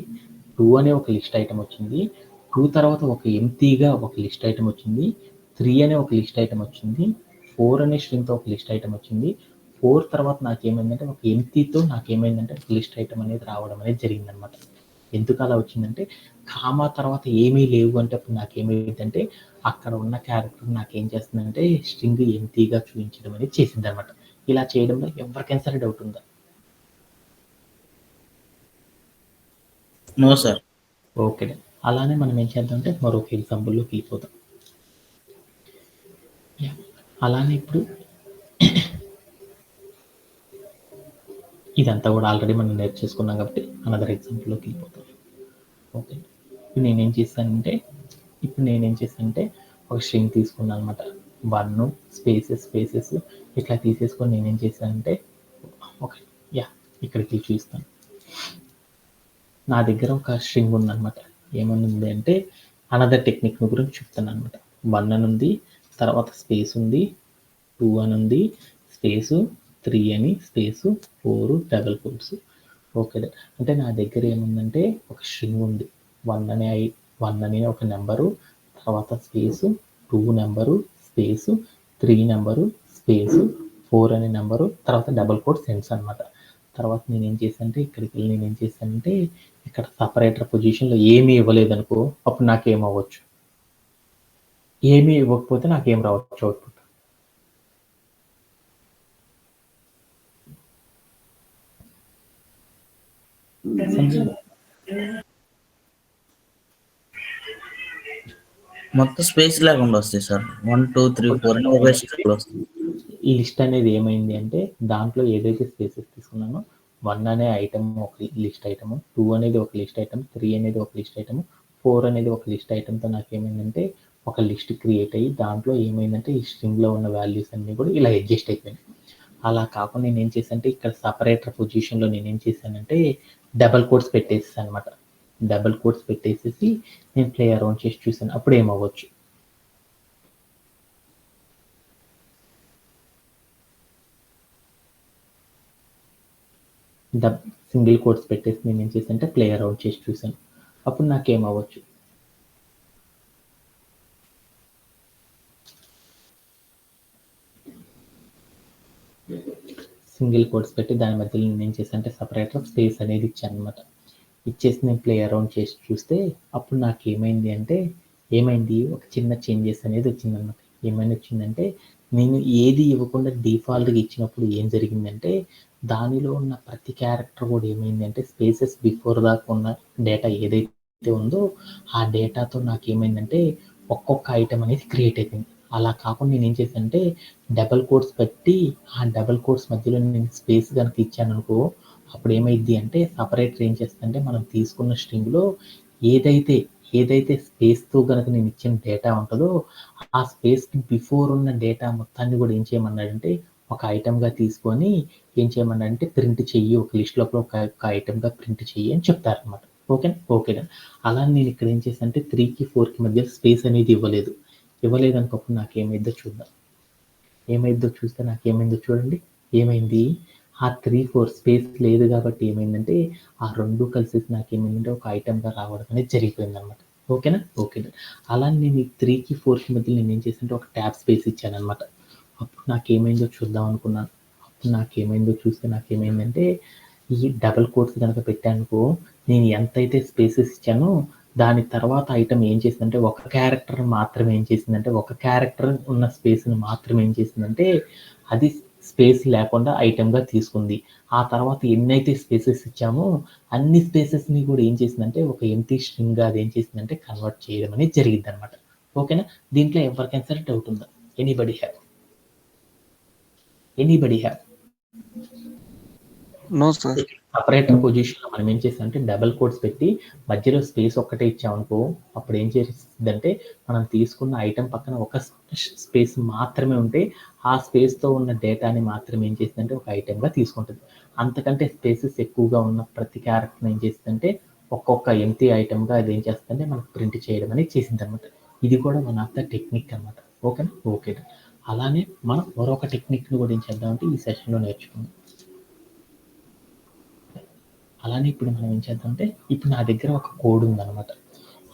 2 అనే ఒక లిస్ట్ ఐటమ్ వచ్చింది, 2 తర్వాత ఒక ఎంప్టీగా ఒక లిస్ట్ ఐటమ్ వచ్చింది, 3 అనే ఒక లిస్ట్ ఐటమ్ వచ్చింది, 4 అనే స్ట్రింగ్తో ఒక లిస్ట్ ఐటమ్ వచ్చింది. 4 తర్వాత నాకేమైందంటే ఒక ఎంప్టీతో నాకేమైందంటే ఒక లిస్ట్ ఐటమ్ అనేది రావడం అనేది జరిగిందనమాట. ఎందుకు అలా వచ్చిందంటే కామా తర్వాత ఏమీ లేవు అంటే అప్పుడు నాకేమైందంటే అక్కడ ఉన్న క్యారెక్టర్ నాకేం చేస్తుందంటే స్ట్రింగ్ ఎంప్టీగా చూపించడం అనేది చేసింది అనమాట. ఇలా చేయడంలో ఎవరికైనా సరే డౌట్ ఉందా? No sir. ఓకే. అలానే మనం ఏం చేద్దాం అంటే మరొక ఎగ్జాంపుల్లోకి వెళ్ళిపోతాం. అలానే ఇప్పుడు ఇదంతా కూడా ఆల్రెడీ మనం నేర్చేసుకున్నాం కాబట్టి అనదర్ ఎగ్జాంపుల్లోకి వెళ్ళిపోతాం. ఓకే. ఇప్పుడు నేనేం చేశానంటే ఒక స్ట్రింగ్ తీసుకున్నాను అనమాట. 1 స్పేసెస్ ఇట్లా తీసేసుకొని నేనేం చేశానంటే ఓకే ఇక్కడికి చూస్తాను. నా దగ్గర ఒక స్ట్రింగ్ ఉందన్నమాట. ఏమనుంది అంటే అనదర్ టెక్నిక్ గురించి చెప్తాను అనమాట. 1 అని ఉంది, తర్వాత స్పేస్ ఉంది, 2 అని ఉంది, స్పేసు 3 అని, స్పేసు 4 డబుల్ కోట్స్. ఓకే. అంటే నా దగ్గర ఏముందంటే ఒక స్ట్రింగ్ ఉంది. 1 అనే ఒక నెంబరు, తర్వాత space 2 number, space 3 number, space 4 అనే నెంబరు, తర్వాత డబుల్ కోట్ సెంట్స్ అనమాట. తర్వాత నేనేం చేశానంటే ఇక్కడికి వెళ్ళి నేనేం చేశానంటే ఇక్కడ సపరేటర్ పొజిషన్లో ఏమీ ఇవ్వలేదనుకో అప్పుడు నాకేం అవ్వచ్చు, ఏమీ ఇవ్వకపోతే నాకేం రావచ్చు అవుట్పుట్? మొత్తం స్పేస్ లేకుండా వస్తాయి సార్. 1, 2, 3, 4 అని ఒకే స్ట్రింగ్లో వస్తుంది. ఈ లిస్ట్ అనేది ఏమైంది అంటే దాంట్లో ఏదైతే స్పేసెస్ తీసుకున్నానో 1 అనే ఐటమ్ ఒక లిస్ట్ ఐటమ్, 2 అనేది ఒక లిస్ట్ ఐటమ్, 3 అనేది ఒక లిస్ట్ ఐటమ్, 4 అనేది ఒక లిస్ట్ ఐటమ్తో నాకేమైందంటే ఒక లిస్ట్ క్రియేట్ అయ్యి దాంట్లో ఏమైందంటే ఈ స్ట్రింగ్లో ఉన్న వాల్యూస్ అన్నీ కూడా ఇలా అడ్జస్ట్ అయిపోయినాయి. అలా కాకుండా నేను ఏం చేశానంటే ఇక్కడ సపరేటర్ పొజిషన్లో నేనేం చేశానంటే డబల్ కోట్స్ పెట్టేసాను అనమాట. డబల్ కోట్స్ పెట్టేసేసి నేను ప్లే అరౌండ్ చేసి చూసాను. అప్పుడు ఏమవ్వచ్చు? సింగిల్ కోట్స్ పెట్టేసి నేను ఏం చేశానంటే ప్లే అరౌండ్ చేసి చూసాను. అప్పుడు నాకేమవ్వచ్చు? సింగిల్ కోట్స్ పెట్టి దాని మధ్యలో నేను ఏం చేశానంటే సపరేటర్ స్పేస్ అనేది ఇచ్చాను అనమాట. ఇచ్చేసి నేను ప్లే అరౌండ్ చేసి చూస్తే అప్పుడు నాకు ఏమైంది ఒక చిన్న చేంజెస్ అనేది వచ్చిందనమాట. ఏమైనా వచ్చిందంటే నేను ఏది ఇవ్వకుండా డిఫాల్ట్గా ఇచ్చినప్పుడు ఏం జరిగిందంటే దానిలో ఉన్న ప్రతి క్యారెక్టర్ కూడా ఏమైంది అంటే స్పేసెస్ బిఫోర్ దాకా ఉన్న డేటా ఏదైతే ఉందో ఆ డేటాతో నాకు ఏమైందంటే ఒక్కొక్క ఐటమ్ అనేది క్రియేట్ అయిపోయింది. అలా కాకుండా నేను ఏం చేశానంటే డబల్ కోట్స్ పెట్టి ఆ డబల్ కోట్స్ మధ్యలో నేను స్పేస్ కనుక ఇచ్చాను అనుకో అప్పుడు ఏమైంది అంటే సపరేటర్ ఏం చేస్తుందంటే మనం తీసుకున్న స్ట్రింగ్లో ఏదైతే స్పేస్తో కనుక నేను ఇచ్చిన డేటా ఉంటుందో ఆ స్పేస్కి బిఫోర్ ఉన్న డేటా మొత్తాన్ని కూడా ఏం చేయమన్నాడంటే ఒక ఐటెంగా తీసుకొని ఏం చేయమన్నారంటే ప్రింట్ చెయ్యి, ఒక లిస్ట్ లోపల ఒక ఐటెంగా ప్రింట్ చెయ్యి అని చెప్తారనమాట. ఓకేనా? ఓకేనా. అలా నేను ఇక్కడ ఏం చేశానంటే 3కి 4కి మధ్య స్పేస్ అనేది ఇవ్వలేదు. ఇవ్వలేదనుకోప్పుడు నాకేమైద్దో చూద్దాం. ఏమైద్దో చూస్తే నాకేమైందో చూడండి. ఏమైంది? ఆ 3, 4 స్పేస్ లేదు కాబట్టి ఏమైందంటే ఆ 2 కలిసేసి నాకేమైందంటే ఒక ఐటెంగా రావడం అనేది జరిగిపోయిందనమాట. ఓకేనా? ఓకేనా. అలా నేను ఈ 3కి 4కి మధ్యలో నేనేం చేశానంటే ఒక ట్యాబ్ స్పేస్ ఇచ్చాననమాట. అప్పుడు నాకేమైందో చూద్దాం అనుకున్నాను. అప్పుడు నాకేమైందో చూస్తే నాకేమైందంటే ఈ డబుల్ కోట్స్ గనక పెట్టాననుకో, నేను ఎంతైతే స్పేసెస్ ఇచ్చానో దాని తర్వాత ఐటెమ్ ఏం చేసిందంటే ఒక క్యారెక్టర్ మాత్రమే ఏం చేసిందంటే ఒక క్యారెక్టర్ ఉన్న స్పేస్‌ని మాత్రమే ఏం చేసిందంటే అది స్పేస్ లేకుండా ఐటెమ్‌గా తీసుకుంది. ఆ తర్వాత ఎన్నైతే స్పేసెస్ ఇచ్చామో అన్ని స్పేసెస్‌ని కూడా ఏం చేసిందంటే ఒక ఎంప్టీ స్ట్రింగ్‌గా అదేం చేసిందంటే కన్వర్ట్ చేయడం అనేది జరిగిద్దనమాట. ఓకేనా? దీంట్లో ఎవరికైనా సరే డౌట్ ఉందా? Anybody have? Anybody have? No sir. Separator పొజిషన్‌లో మనం ఏం చేసామంటే డబుల్ కోట్స్ పెట్టి మధ్యలో స్పేస్ ఒక్కటే ఇచ్చామనుకో, అప్పుడు ఏం చేసిద్దంటే మనం తీసుకున్న ఐటెమ్ పక్కన ఒక స్పేస్ మాత్రమే ఉంటే ఆ స్పేస్‌తో ఉన్న డేటాని మాత్రమే ఏం చేసిద్దంటే ఒక ఐటెమ్‌గా తీసుకుంటది. అంతకంటే స్పేసెస్ ఎక్కువగా ఉన్న ప్రతి క్యారెక్టర్‌ని ఏం చేసిద్దంటే ఒక్కొక్క ఎంప్టీ ఐటెమ్‌గా అది ఏం చేస్తదంటే మనకు ప్రింట్ చేయడం అనేది చేసిద్దనమాట. ఇది కూడా వన్ ఆఫ్ ద టెక్నిక్ అనమాట. ఓకేనా? ఓకేనా. అలానే మనం మరొక టెక్నిక్‌ని కూడా ఏం చేద్దామంటే ఈ సెషన్‌లో నేర్చుకుందాం. అలానే ఇప్పుడు మనం ఏం చేద్దామంటే ఇప్పుడు నా దగ్గర ఒక కోడ్ ఉందనమాట.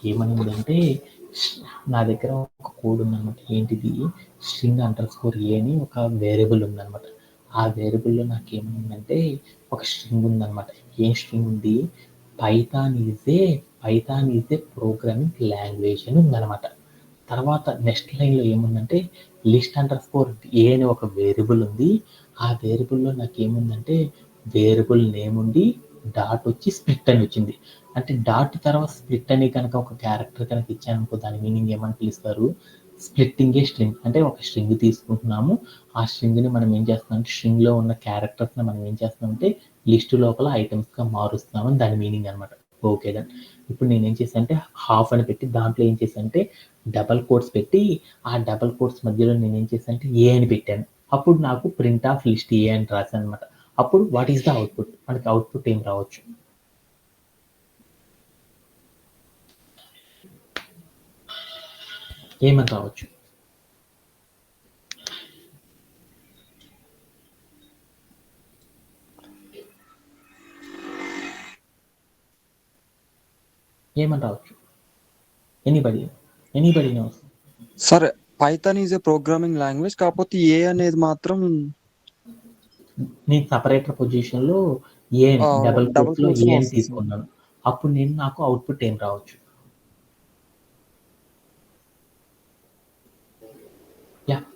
ఏమనుందంటే నా దగ్గర ఒక కోడ్ ఉందనమాట. ఏంటిది? స్ట్రింగ్ అండర్‌స్కోర్ ఏ అని ఒక వేరియబుల్ ఉందనమాట. ఆ వేరియబుల్‌లో నాకేముందంటే ఒక స్ట్రింగ్ ఉందనమాట. ఏం స్ట్రింగ్ ఉంది? Python is a programming language అని ఉందనమాట. తర్వాత నెక్స్ట్ లైన్‌లో ఏముందంటే లిస్ట్ అండర్‌స్కోర్ ఏ అనే ఒక వేరియబుల్ ఉంది. ఆ వేరియబుల్‌లో నాకేముందంటే వేరియబుల్ నేమ్ ఉండి డాట్ వచ్చి స్ప్లిట్ అని వచ్చింది. అంటే డాట్ తర్వాత స్ప్లిట్ అని కనుక ఒక క్యారెక్టర్ కనుక ఇచ్చాననుకో దాని మీనింగ్ ఏమని పిలుస్తారు? Splitting a string. అంటే ఒక స్ట్రింగ్ తీసుకుంటున్నాము. ఆ స్ట్రింగ్‌ని మనం ఏం చేస్తున్నామంటే స్ట్రింగ్‌లో ఉన్న క్యారెక్టర్స్‌ని మనం ఏం చేస్తున్నామంటే లిస్ట్ లోపల ఐటెమ్స్‌గా మారుస్తున్నామని దాని మీనింగ్ అనమాట. Okay done. ఇప్పుడు నేనేం చేశానంటే హాఫ్ అని పెట్టి దాంట్లో ఏం చేశానంటే డబుల్ కోట్స్ పెట్టి ఆ డబుల్ కోట్స్ మధ్యలో నేనేం చేశానంటే ఏ అని పెట్టాను. అప్పుడు నాకు ప్రింట్ ఆఫ్ లిస్ట్ ఏ అని రాశాననమాట. అప్పుడు వాట్ ఈస్ ద అవుట్‌పుట్? మనకి అవుట్‌పుట్ ఏం రావచ్చు? ఏమని రావచ్చు? ఏమని రావచ్చు? Anybody knows? సరే, Python is a programming language. కాకపోతే ఏ అనేది మాత్రం నేను సపరేటర్ పొజిషన్‌లో ఏ అని డబుల్ డబుల్ కోట్స్‌లో కోట్స్ ఏ లో అని వస్తుంది సార్. తీసుకున్నాను. అప్పుడు నాకు అవుట్‌పుట్ ఏం రావచ్చు?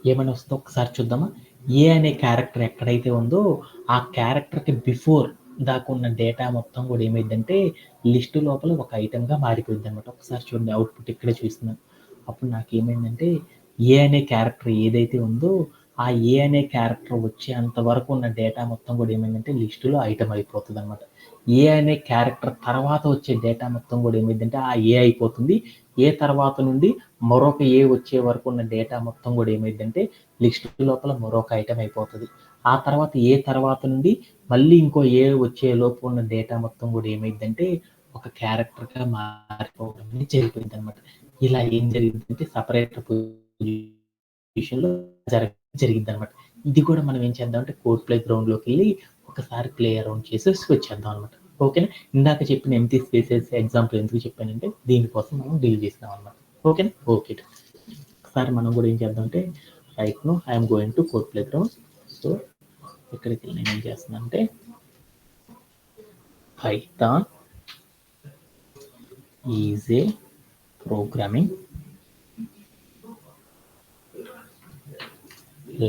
ఏమని వస్తుందో ఒకసారి చూద్దామా? ఏ అనే క్యారెక్టర్ ఎక్కడైతే ఉందో ఆ క్యారెక్టర్‌కి బిఫోర్ దాకా ఉన్న డేటా మొత్తం కూడా ఏమైద్దంటే లిస్ట్ లోపల ఒక ఐటెమ్‌గా మారిపోయిద్దనమాట. ఒకసారి చూడండి అవుట్‌పుట్ ఇక్కడే చూస్తున్నాను. అప్పుడు నాకేమైందంటే ఏ అనే క్యారెక్టర్ ఏదైతే ఉందో ఆ ఏ అనే క్యారెక్టర్ వచ్చేంత వరకు ఉన్న డేటా మొత్తం కూడా ఏమైందంటే లిస్టులో ఐటెమ్ అయిపోతుందనమాట. ఏ అనే క్యారెక్టర్ తర్వాత వచ్చే డేటా మొత్తం కూడా ఏమైందంటే ఆ ఏ అయిపోతుంది. ఏ తర్వాత నుండి మరొక ఏ వచ్చే వరకు ఉన్న డేటా మొత్తం కూడా ఏమైందంటే లిస్ట్ లోపల మరొక ఐటెమ్ అయిపోతుంది. ఆ తర్వాత ఏ తర్వాత నుండి మళ్ళీ ఇంకో ఏ వచ్చే లోపు ఉన్న డేటా మొత్తం కూడా ఏమైందంటే ఒక క్యారెక్టర్‌గా మారిపోవడం అనేది జరిగిపోయిందనమాట. ఇలా ఏం జరిగిందంటే సపరేటర్ పొజిషన్‌లో జరిగిద్దనమాట. ఇది కూడా మనం ఏం చేద్దామంటే కోడ్ ప్లే గ్రౌండ్‌లోకెళ్ళి ఒకసారి ప్లే అరౌండ్ చేసేసి వచ్చేద్దాం అనమాట. ఓకేనా? ఇందాక చెప్పిన ఎంప్టీ స్పేసెస్ ఎగ్జాంపుల్ ఎందుకు చెప్పానంటే దీనికోసం మనం డీల్ చేసినాం అనమాట. ఓకేనా? ఓకే. ఒకసారి మనం కూడా ఏం చేద్దామంటే right now I am going to code play ground. So ఇక్కడికి నేను ఏం చేస్తున్నానంటే Python is a programming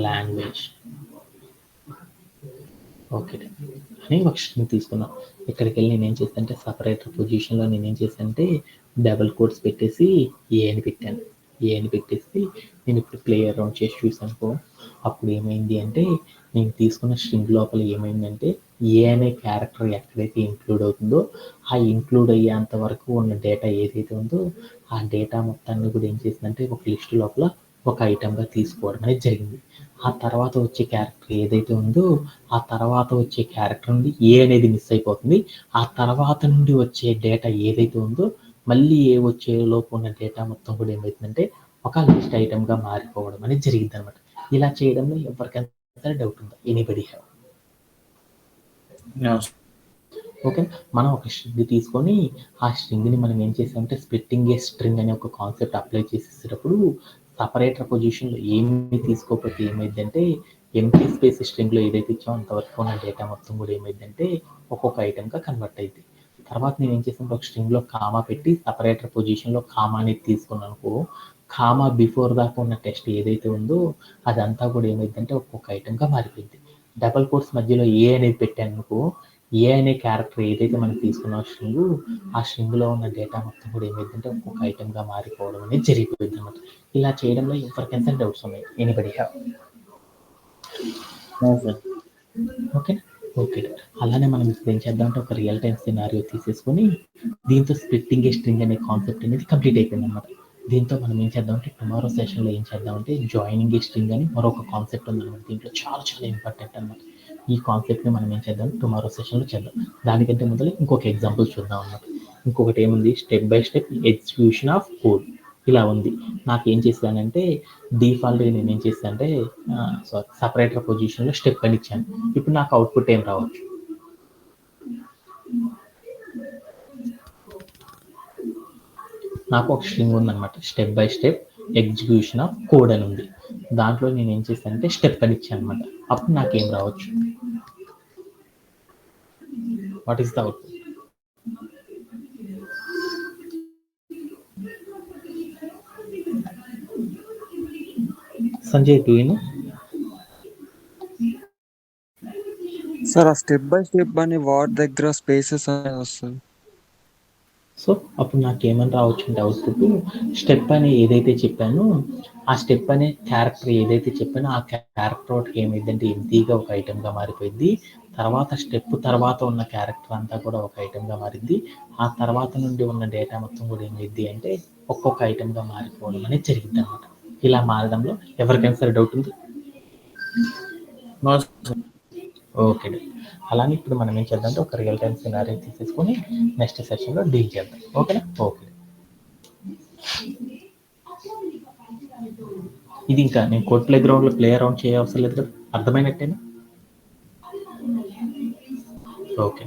language. Okay అని ఒక స్ట్రింగ్ తీసుకున్నాం. ఇక్కడికి వెళ్ళి నేనేం చేశానంటే సపరేటర్ పొజిషన్‌లో నేనేం చేశానంటే డబుల్ కోట్స్ పెట్టేసి ఏ అని పెట్టాను. ఏ అని పెట్టేసి నేను ఇప్పుడు ప్లే అరౌండ్ చేసి చూసానుకో అప్పుడు ఏమైంది అంటే నేను తీసుకున్న స్ట్రింగ్ లోపల ఏమైందంటే ఏ అనే క్యారెక్టర్ ఎక్కడైతే ఇంక్లూడ్ అవుతుందో ఆ ఇంక్లూడ్ అయ్యేంత వరకు ఉన్న డేటా ఏదైతే ఉందో ఆ డేటా మొత్తాన్ని కూడా ఏం చేసిందంటే ఒక లిస్ట్ లోపల ఒక ఐటెంగా తీసుకోవడం అనేది జరిగింది. ఆ తర్వాత వచ్చే క్యారెక్టర్ ఏదైతే ఉందో ఆ తర్వాత వచ్చే క్యారెక్టర్ నుండి ఏ అనేది మిస్ అయిపోతుంది. ఆ తర్వాత నుండి వచ్చే డేటా ఏదైతే ఉందో మళ్ళీ ఏ వచ్చే లోపు ఉన్న డేటా మొత్తం కూడా ఏమవుతుందంటే ఒక లిస్ట్ ఐటెంగా మారిపోవడం అనేది జరిగింది అనమాట. ఇలా చేయడంలో ఎవరికైనా డౌట్ ఉందా? Anybody have? ఓకే, మనం ఒక స్ట్రింగ్ తీసుకొని ఆ స్ట్రింగ్ని మనం ఏం చేసామంటే స్ప్లిట్టింగ్ ఏ స్ట్రింగ్ అనే ఒక కాన్సెప్ట్ అప్లై చేసేటప్పుడు సపరేటర్ పొజిషన్లో ఏమి తీసుకోకపోతే ఏమైందంటే ఎంటీ స్పేస్ స్ట్రింగ్లో ఏదైతే ఇచ్చామో అంతవరకు ఉన్న డేటా మొత్తం కూడా ఏమైందంటే ఒక్కొక్క ఐటెంగా కన్వర్ట్ అయింది. తర్వాత నేను ఏం చేసాను, ఒక స్ట్రింగ్లో కామా పెట్టి సపరేటర్ పొజిషన్లో కామా అనేది తీసుకున్నాను. కామా బిఫోర్ దాకా ఉన్న టెక్స్ట్ ఏదైతే ఉందో అదంతా కూడా ఏమైందంటే ఒక్కొక్క ఐటెంగా మారిపోయింది. డబల్ కోట్స్ మధ్యలో ఏ అనేది పెట్టాను, ఏ అనే క్యారెక్టర్ ఏదైతే మనం తీసుకున్న స్ట్రింగ్ ఆ స్ట్రింగ్లో ఉన్న డేటా మొత్తం కూడా ఏమైందంటే ఒక్కొక్క ఐటెంగా మారిపోవడం అనేది జరిగిపోయింది అనమాట. ఇలా చేయడంలో ఎవరికైనా డౌట్స్ ఉన్నాయి? Anybody have? Okay okay. అలానే మనం ఇప్పుడు ఏం చేద్దామంటే ఒక రియల్ టైమ్ సినారియో తీసేసుకొని దీంతో స్ప్లిట్టింగ్ ఏ స్ట్రింగ్ అనే కాన్సెప్ట్ అనేది కంప్లీట్ అయిపోయింది అనమాట. దీంతో మనం ఏం చేద్దామంటే టుమారో సెషన్లో ఏం చేద్దామంటే జాయినింగ్ ఏ స్ట్రింగ్ అని మరొక కాన్సెప్ట్ ఉందన్నమాట. దీంట్లో చాలా చాలా ఇంపార్టెంట్ అనమాట. ఈ కాన్సెప్ట్ని మనం ఏం చేద్దాం, టుమారో సెషన్లో చేద్దాం. దానికంటే ముందర ఇంకొక ఎగ్జాంపుల్ చూద్దాం అన్నమాట. ఇంకొకటి ఏముంది, step by step execution of code ఇలా ఉంది. నాకు ఏం చేశానంటే డిఫాల్ట్గా నేను ఏం చేశానంటే సపరేటర్ పొజిషన్లో స్టెప్ అని ఇచ్చాను. ఇప్పుడు నాకు అవుట్పుట్ ఏం రావచ్చు? నాకు ఒక స్ట్రింగ్ ఉందన్నమాట, step by step execution of code అని ఉంది. దాంట్లో నేను ఏం చేశానంటే స్టెప్ అని ఇచ్చాను అనమాట. అప్పుడు నాకేం రావచ్చు? What is the output? Sanjay, do you no? Sir ఆ స్టెప్ బై స్టెప్ అనే వార్డ్ దగ్గర స్పేసెస్ అనేది వస్తుంది. సో అప్పుడు నాకు ఏమని రావచ్చు అంటే అవుట్పుట్ స్టెప్ అని ఏదైతే చెప్పానో ఆ స్టెప్ అనే క్యారెక్టర్ ఏదైతే చెప్పానో ఆ క్యారెక్టర్ ఒకటి ఏమైందంటే ఎంటీగా ఒక ఐటెంగా మారిపోయింది. తర్వాత స్టెప్ తర్వాత ఉన్న క్యారెక్టర్ అంతా కూడా ఒక ఐటెంగా మారింది. ఆ తర్వాత నుండి ఉన్న డేటా మొత్తం కూడా ఏమైంది అంటే ఒక్కొక్క ఐటెంగా మారిపోవడం అనేది జరిగింది అనమాట. ఇలా మారడంలో ఎవరికైనా సరే డౌట్ ఉంది? ఓకే. అలానే ఇప్పుడు మనం ఏం చేద్దాం అంటే ఒక రియల్ టైమ్ సినారియో తీసేసుకొని నెక్స్ట్ సెషన్లో డీల్ చేద్దాం. ఓకేనా? ఓకే. ఇది ఇంకా నేను కోడ్ ప్లే గ్రౌండ్లో ప్లే అరౌండ్ చేయవసరం లేదు కదా, అర్థమైనట్టేనా? Okay.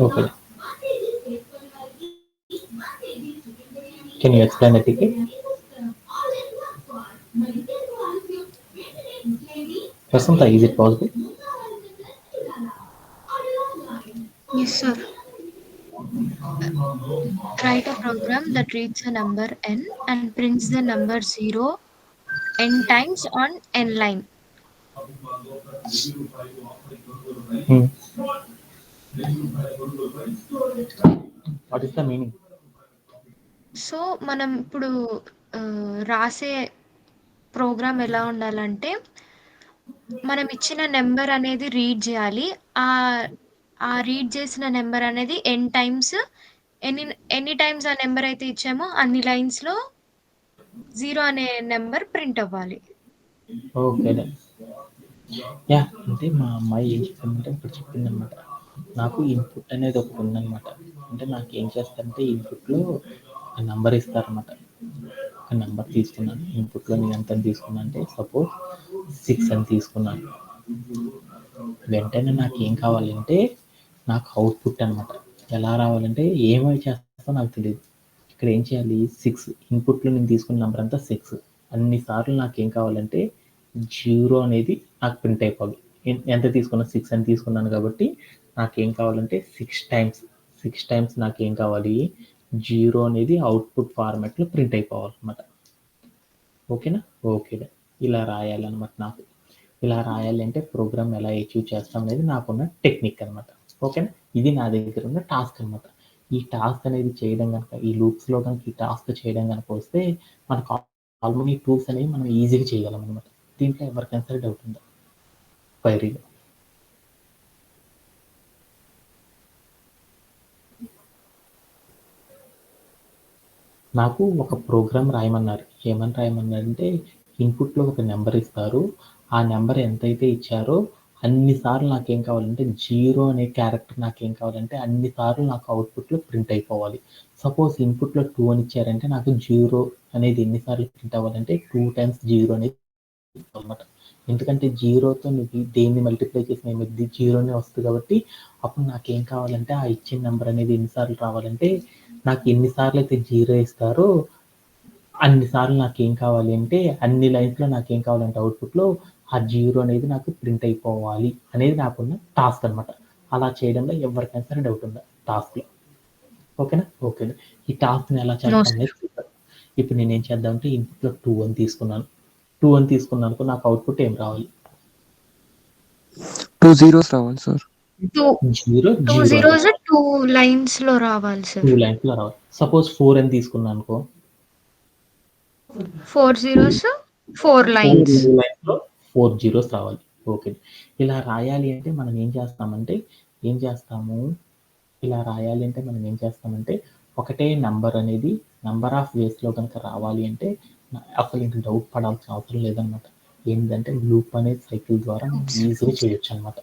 Okay. Can you explain the ticket? Vasanta, is it possible? Yes, sir. Write a program that reads a number n and prints the number 0 n times on n line. What is the meaning? So మనం ఇప్పుడు రాసే programme ఎలా ఉండాలంటే మనం ఇచ్చిన number అనేది read చేయాలి. ఆ రీడ్ చేసిన నెంబర్ అనేది ఎన్ టైమ్స్ ఎన్ని టైమ్స్ ఆ నెంబర్ అయితే ఇచ్చామో అన్ని లైన్స్లో 0 అనే నెంబర్ ప్రింట్ అవ్వాలి. ఓకే. యా, అంటే మా అమ్మాయి ఏం చెప్పిందంటే ఇప్పుడు చెప్పిందనమాట, నాకు ఇన్పుట్ అనేది ఒకటి ఉందన్నమాట. అంటే నాకు ఏం చేస్తారంటే ఇన్పుట్లో ఒక నెంబర్ ఇస్తారన్నమాట. ఒక నెంబర్ తీసుకున్నాను, ఇన్పుట్లో నేను ఎంత తీసుకున్నాను అంటే సపోజ్ 6 అని తీసుకున్నాను. వెంటనే నాకు ఏం కావాలంటే నాకు అవుట్పుట్ అనమాట. ఎలా రావాలంటే ఏమై చేస్తా నాకు తెలియదు. ఇక్కడ ఏం చేయాలి, 6 ఇన్పుట్లో నేను తీసుకున్న నెంబర్ అంతా 6. అన్నిసార్లు నాకు ఏం కావాలంటే 0 అనేది నాకు ప్రింట్ అయిపోవాలి. ఎంత తీసుకున్నా 6 అని తీసుకున్నాను కాబట్టి నాకేం కావాలంటే 6 టైమ్స్ నాకేం కావాలి, 0 అనేది అవుట్పుట్ ఫార్మాట్లో ప్రింట్ అయిపోవాలన్నమాట. ఓకేనా? ఓకే. ఇలా రాయాలన్నమాట. నాకు ఇలా రాయాలి అంటే ప్రోగ్రామ్ ఎలా అచీవ్ చేస్తాం అనేది నాకున్న టెక్నిక్ అనమాట. ఓకేనా? ఇది నా దగ్గర ఉన్న టాస్క్ అనమాట. ఈ టాస్క్ అనేది చేయడం కనుక ఈ లూప్స్లో కనుక ఈ టాస్క్ చేయడం కనుక వస్తే మనకు ఆల్మోస్ట్ ఈ టూల్స్ అనేవి మనం ఈజీగా చేయగలం అనమాట. దీంట్లో ఎవరికైనా సరే డౌట్ ఉందా క్వైరీలో? నాకు ఒక ప్రోగ్రామ్ రాయమన్నారు. ఏమని రాయమన్నారంటే ఇన్పుట్లో ఒక నెంబర్ ఇస్తారు. ఆ నెంబర్ ఎంతైతే ఇచ్చారో అన్నిసార్లు నాకేం కావాలంటే 0 అనే క్యారెక్టర్ నాకేం కావాలంటే అన్నిసార్లు నాకు అవుట్పుట్లో ప్రింట్ అయిపోవాలి. సపోజ్ ఇన్పుట్లో 2 అని ఇచ్చారంటే నాకు 0 అనేది ఎన్నిసార్లు ప్రింట్ అవ్వాలంటే 2 times 0 అనేది అనమాట. ఎందుకంటే 0తో నువ్వు దేన్ని మల్టిప్లై చేసిన ఏమైంది 0నే వస్తుంది కాబట్టి అప్పుడు నాకేం కావాలంటే ఆ ఇచ్చిన నెంబర్ అనేది ఎన్నిసార్లు రావాలంటే నాకు ఎన్నిసార్లు అయితే 0 ఇస్తారో అన్నిసార్లు నాకేం కావాలి అంటే అన్ని లైన్స్లో నాకేం కావాలంటే అవుట్పుట్లో ఆ 0 అనేది నాకు ప్రింట్ అయిపోవాలి అనేది నాకున్న టాస్క్ అనమాట. అలా చేయడంలో ఎవరికైనా సరే డౌట్ ఉందా టాస్క్లో? ఓకేనా? ఓకేనా. ఈ టాస్క్ని ఎలా చేస్తాం అనేది చూద్దాం. ఇప్పుడు నేనేం చేద్దామంటే ఇన్పుట్లో 2 అని తీసుకున్నాను. 2 అని తీసుకున్నాను నాకు అవుట్పుట్ ఏం రావాలి? 2 zeros రావాలి సార్. 2 zeros 2 లైన్స్లో రావాలి సార్. 2 లైన్స్లో రావాలి. సపోజ్ 4 అని తీసుకున్నాను అనుకో 4 zeros 4 లైన్స్. 2 లైన్స్లో 4 zeros రావాలి. ఓకే. ఇలా రాయాలి అంటే మనం ఏం చేస్తామంటే ఇలా రాయాలి అంటే మనం ఏం చేస్తామంటే ఒకటే నెంబర్ అనేది నెంబర్ ఆఫ్ వేస్లో కనుక రావాలి అంటే అసలు ఇంక డౌట్ పడాల్సిన అవసరం లేదనమాట. ఏంటంటే లూప్ అనేది సైకిల్ ద్వారా ఈజీగా చేయొచ్చు అనమాట.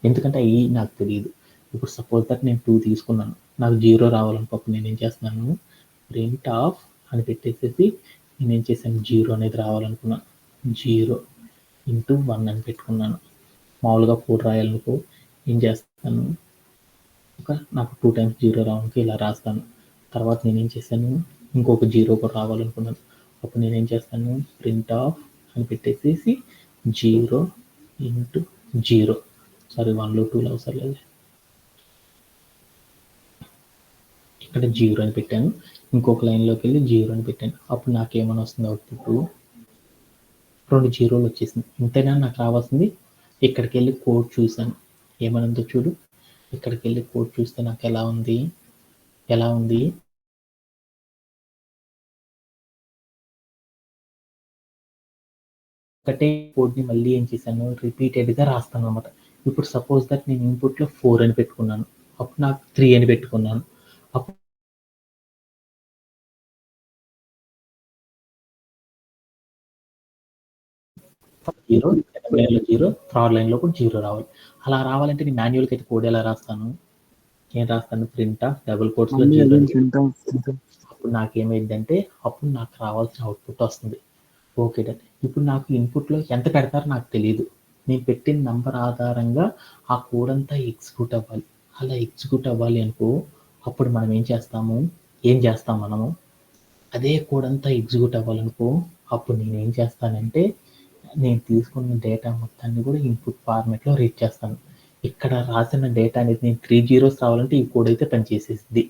ఎందుకంటే అవి నాకు తెలియదు. ఇప్పుడు సపోజ్ దట్ నేను 2 తీసుకున్నాను, నాకు 0 రావాలనుకోప్పుడు నేను ఏం చేస్తున్నాను ప్రింట్ ఆఫ్ అని పెట్టేసేసి నేనేం చేశాను 0 అనేది రావాలనుకున్నాను. 0 into 1 అని పెట్టుకున్నాను. మామూలుగా 4 రాయాలనుకో ఏం చేస్తాను నాకు 2 times 0 రావడానికి ఇలా రాస్తాను. తర్వాత నేనేం చేశాను ఇంకొక 0 కూడా రావాలనుకున్నాను. అప్పుడు నేనేం చేస్తాను ప్రింట్ ఆఫ్ అని పెట్టేసేసి 0 into 0 సారీ 1లో 2లో అవసరం లేదు, ఇక్కడ 0 అని పెట్టాను. ఇంకొక లైన్లోకి వెళ్ళి 0 అని పెట్టాను. అప్పుడు నాకేమని వస్తుంది అవుట్పుట్ 2 0లు వచ్చేసింది. ఇంతేనా నాకు రావాల్సింది? ఇక్కడికి వెళ్ళి కోడ్ చూశాను ఏమనుందో చూడు. ఇక్కడికి వెళ్ళి కోడ్ చూస్తే నాకు ఎలా ఉంది ఒకటే కోడ్ని మళ్ళీ ఏం చేశాను రిపీటెడ్గా రాస్తాను అనమాట. ఇప్పుడు సపోజ్ దట్ నేను ఇన్పుట్లో 4 అని పెట్టుకున్నాను, అప్పుడు నాకు 3 అని పెట్టుకున్నాను. అప్పుడు జీరో, సెకండ్ లైన్లో 0, థర్డ్ లైన్లో కూడా 0 రావాలి. అలా రావాలంటే నేను మాన్యువల్కి అయితే కోడ్ ఎలా రాస్తాను? ఏం రాస్తాను ప్రింట్ ఆఫ్ డబుల్ కోట్స్లో 0. అప్పుడు నాకేమైందంటే అప్పుడు నాకు రావాల్సిన అవుట్పుట్ వస్తుంది. Okay done. ఇప్పుడు నాకు ఇన్పుట్లో ఎంత పెడతారో నాకు తెలియదు. నేను పెట్టిన నంబర్ ఆధారంగా ఆ కోడ్ అంతా ఎగ్జిక్యూట్ అవ్వాలి. అలా ఎగ్జిక్యూట్ అవ్వాలి అనుకో అప్పుడు మనం ఏం చేస్తాం మనము అదే కోడ్ అంతా ఎగ్జిక్యూట్ అవ్వాలనుకో అప్పుడు నేనేం చేస్తానంటే నేను తీసుకున్న డేటా మొత్తాన్ని కూడా ఇన్పుట్ ఫార్మాట్లో రీడ్ చేస్తాను. ఇక్కడ రాసిన డేటా అనేది నేను 3 zeros రావాలంటే ఈ కోడ్ అయితే పనిచేసేసింది.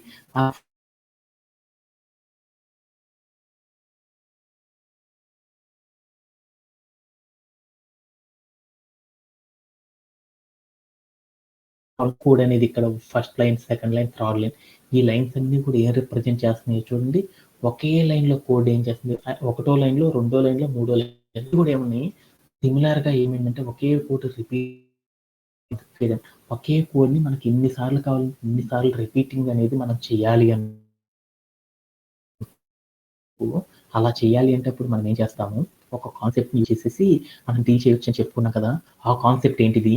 కోడ్ అనేది ఇక్కడ first line, second line, third line ఈ లైన్స్ అన్ని కూడా ఏం రిప్రజెంట్ చేస్తున్నాయో చూడండి. ఒకే లైన్లో కోడ్ ఏం చేస్తుంది, ఒకటో లైన్లో, రెండో లైన్లో, మూడో లైన్ కూడా ఏమున్నాయి సిమిలర్గా ఏమైందంటే ఒకే కోడ్ రిపీట్ ఒకే కోడ్ని మనకి ఎన్నిసార్లు కావాలి ఎన్నిసార్లు రిపీటింగ్ అనేది మనం చేయాలి అని అలా చేయాలి అంటే అప్పుడు మనం ఏం చేస్తాము ఒక కాన్సెప్ట్ని చేసేసి మనం డీల్ చేయొచ్చు అని చెప్పుకున్నాం కదా. ఆ కాన్సెప్ట్ ఏంటిది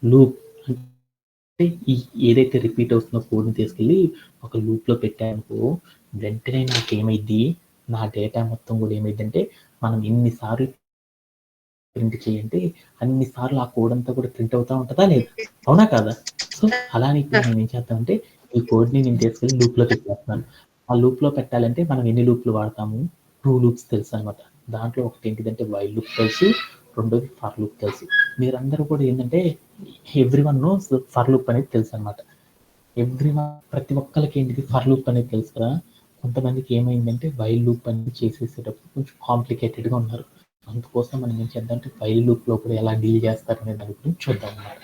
లూప్. అంటే ఏదైతే రిపీట్ అవుతున్న కోడ్ని తీసుకెళ్ళి ఒక లూప్లో పెట్టానుకో వెంటనే నాకేమైద్ది నా డేటా మొత్తం కూడా ఏమైందంటే మనం ఎన్నిసార్లు ప్రింట్ చేయండి అన్నిసార్లు ఆ కోడ్ అంతా కూడా ప్రింట్ అవుతా ఉంటుందా లేదా? అవునా కాదా? సో అలానే ఇప్పుడు నేను ఏం చేస్తానంటే ఈ కోడ్ని నేను తీసుకెళ్ళి లూప్లో పెట్టేస్తున్నాను. ఆ లూప్లో పెట్టాలంటే మనం ఎన్ని లూప్లు వాడతాము 2 లూప్స్ తెలుసు అనమాట. దాంట్లో ఒకటి ఏంటిదంటే వైల్ లూప్ తెలుసు, రెండోది ఫర్ లూప్ తెలుసు. మీరందరూ కూడా ఏంటంటే ఎవ్రీవన్ నోస్ ఫర్ లూప్ అనేది తెలుసు అనమాట. ప్రతి ఒక్కరికి ఏంటిది ఫర్ లూప్ అనేది తెలుసు కదా. కొంతమందికి ఏమైందంటే వైల్ లూప్ అనేది చేసేసేటప్పుడు కొంచెం కాంప్లికేటెడ్గా ఉన్నారు. అందుకోసం మనం ఏం చేద్దామంటే వైల్ లూప్లో కూడా ఎలా డీల్ చేస్తారు అనే దాని గురించి చూద్దాం అన్నమాట.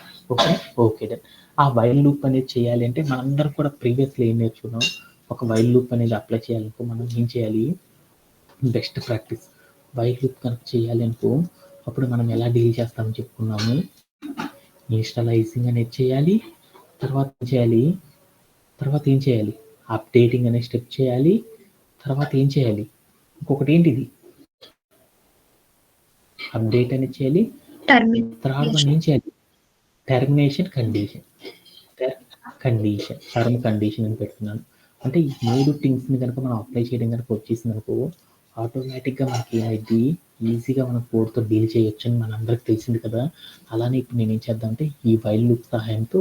Okay done. ఆ వైల్ లూప్ అనేది చేయాలి అంటే మనందరం కూడా ప్రీవియస్లో ఏం నేర్చుకున్నాం, ఒక వైల్ లూప్ అనేది అప్లై చేయాలనుకో మనం ఏం చేయాలి బెస్ట్ ప్రాక్టీస్. వైల్ లూప్ కనుక చేయాలి అనుకో, అప్పుడు మనం ఎలా డీల్ చేస్తామని చెప్పుకున్నాము. ఇనిషియలైజింగ్ అనేది చేయాలి, తర్వాత ఏం చేయాలి, అప్డేటింగ్ అనే స్టెప్ చేయాలి, తర్వాత ఏం చేయాలి, ఇంకొకటి ఏంటిది, అప్డేట్ అనేది చేయాలి, థర్డ్ వన్ ఏం చేయాలి, టర్మ్ కండిషన్ అని పెడుతున్నాను. అంటే ఈ 3 థింగ్స్ని కనుక మనం అప్లై చేయడం కనుక వచ్చేసింది అనుకో, ఆటోమేటిక్గా మనకి ఏమైంది, ఈజీగా మనం కోడ్తో డీల్ చేయొచ్చు అని మనందరికి తెలిసింది కదా. అలానే ఇప్పుడు నేను ఏం చేద్దాం అంటే ఈ వైల్ లూప్ సహాయంతో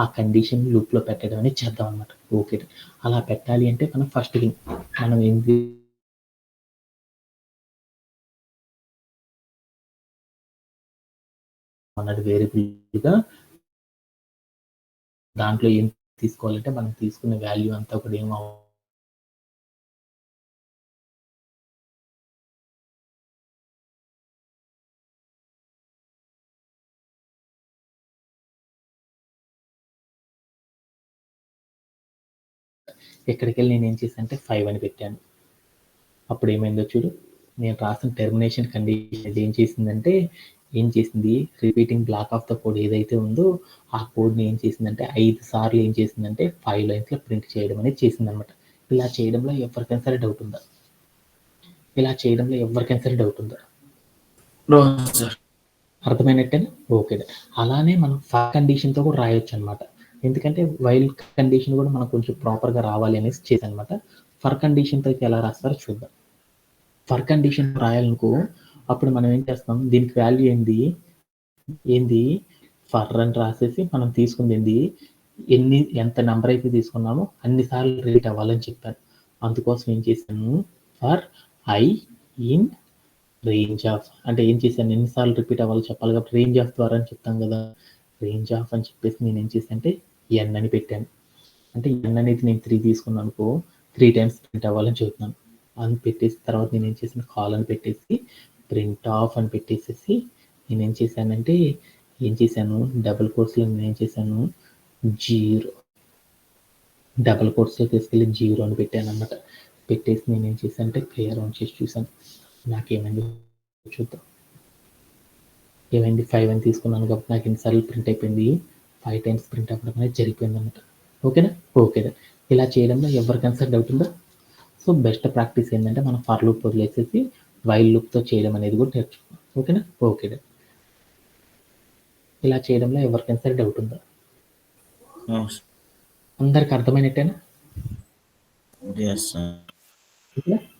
ఆ కండిషన్ లూప్లో పెట్టడం అనేది చేద్దాం అనమాట. ఓకే, అలా పెట్టాలి అంటే మనం ఫస్ట్ థింగ్ మనం ఏంటి అన్నది వేరియబుల్గా దాంట్లో ఏం తీసుకోవాలంటే మనం తీసుకునే వాల్యూ అంతా కూడా ఏమో ఎక్కడికి వెళ్ళి నేను ఏం చేశాను అంటే 5 అని పెట్టాను. అప్పుడు ఏమైందో చూడు, నేను రాసిన టెర్మినేషన్ కండిషన్ ఏం చేసింది repeating black of the code ఏదైతే ఉందో ఆ కోడ్ని ఏం చేసిందంటే 5 సార్లు ఏం చేసిందంటే 5 లైన్స్లో ప్రింట్ చేయడం అనేది చేసింది అనమాట. ఇలా చేయడంలో ఎవరికైనా సరే డౌట్ ఉందా? అర్థమైనట్టేనా? ఓకే. అలానే మనం ఫర్ కండిషన్తో కూడా రాయొచ్చు అనమాట. ఎందుకంటే వైల్ కండిషన్ కూడా మనకు కొంచెం ప్రాపర్గా రావాలి అనేసి చేసనమాట. ఫర్ కండిషన్తో ఎలా రాస్తారో చూద్దాం. ఫర్ కండిషన్ రాయాలనుకో, అప్పుడు మనం ఏం చేస్తాం, దీనికి వాల్యూ ఏంది ఫర్ అని రాసేసి మనం తీసుకుంది ఎంత నెంబర్ అయితే తీసుకున్నామో అన్నిసార్లు రిపీట్ అవ్వాలని చెప్పాను. అందుకోసం ఏం చేశాను, for I in range of అంటే ఏం చేశాను, ఎన్నిసార్లు రిపీట్ అవ్వాలో చెప్పాలి కాబట్టి రేంజ్ ఆఫ్ ద్వారా అని చెప్తాం కదా, రేంజ్ ఆఫ్ అని చెప్పేసి నేను ఏం చేశాను అంటే ఎన్ అని పెట్టాను. అంటే ఎన్ అనేది నేను 3 తీసుకున్నాను అనుకో, 3 టైమ్స్ ప్రింట్ అవ్వాలని చెప్తున్నాను అని పెట్టేసి తర్వాత నేను ఏం చేశాను, కాల్ అని పెట్టేసి ప్రింట్ ఆఫ్ అని పెట్టేసేసి నేను ఏం చేశాను డబుల్ కోట్స్లో నేను ఏం చేశాను 0 డబుల్ కోట్స్లో తీసుకెళ్ళి 0 అని పెట్టాను అనమాట. పెట్టేసి నేను ఏం చేశాను అంటే ప్లే అరౌండ్ చేసి చూశాను, నాకేమైంది చూద్దాం. ఏమైంది 5 అని తీసుకున్నాను కాబట్టి నాకు ఎన్నిసార్లు ప్రింట్ అయిపోయింది, 5 టైమ్స్ ప్రింట్ అవ్వడం అనేది జరిగిపోయింది అనమాట. ఓకేనా? ఇలా చేయడంలో ఎవరికైనా సరే డౌట్ ఉందా? సో బెస్ట్ ప్రాక్టీస్ ఏంటంటే మనం ఫర్ లూప్ వదిలేసేసి వైల్ లూప్తో చేయడం అనేది కూడా నేర్చుకున్నాం. ఓకేనా? ఇలా చేయడంలో ఎవరికైనా సరే డౌట్ ఉందా? అందరికి అర్థమైనట్టేనా?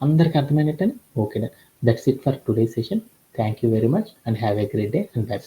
అందరికి అర్థమైనట్టేనా? ఓకేనా? That's it for today session. Thank you very much and have a great day and by.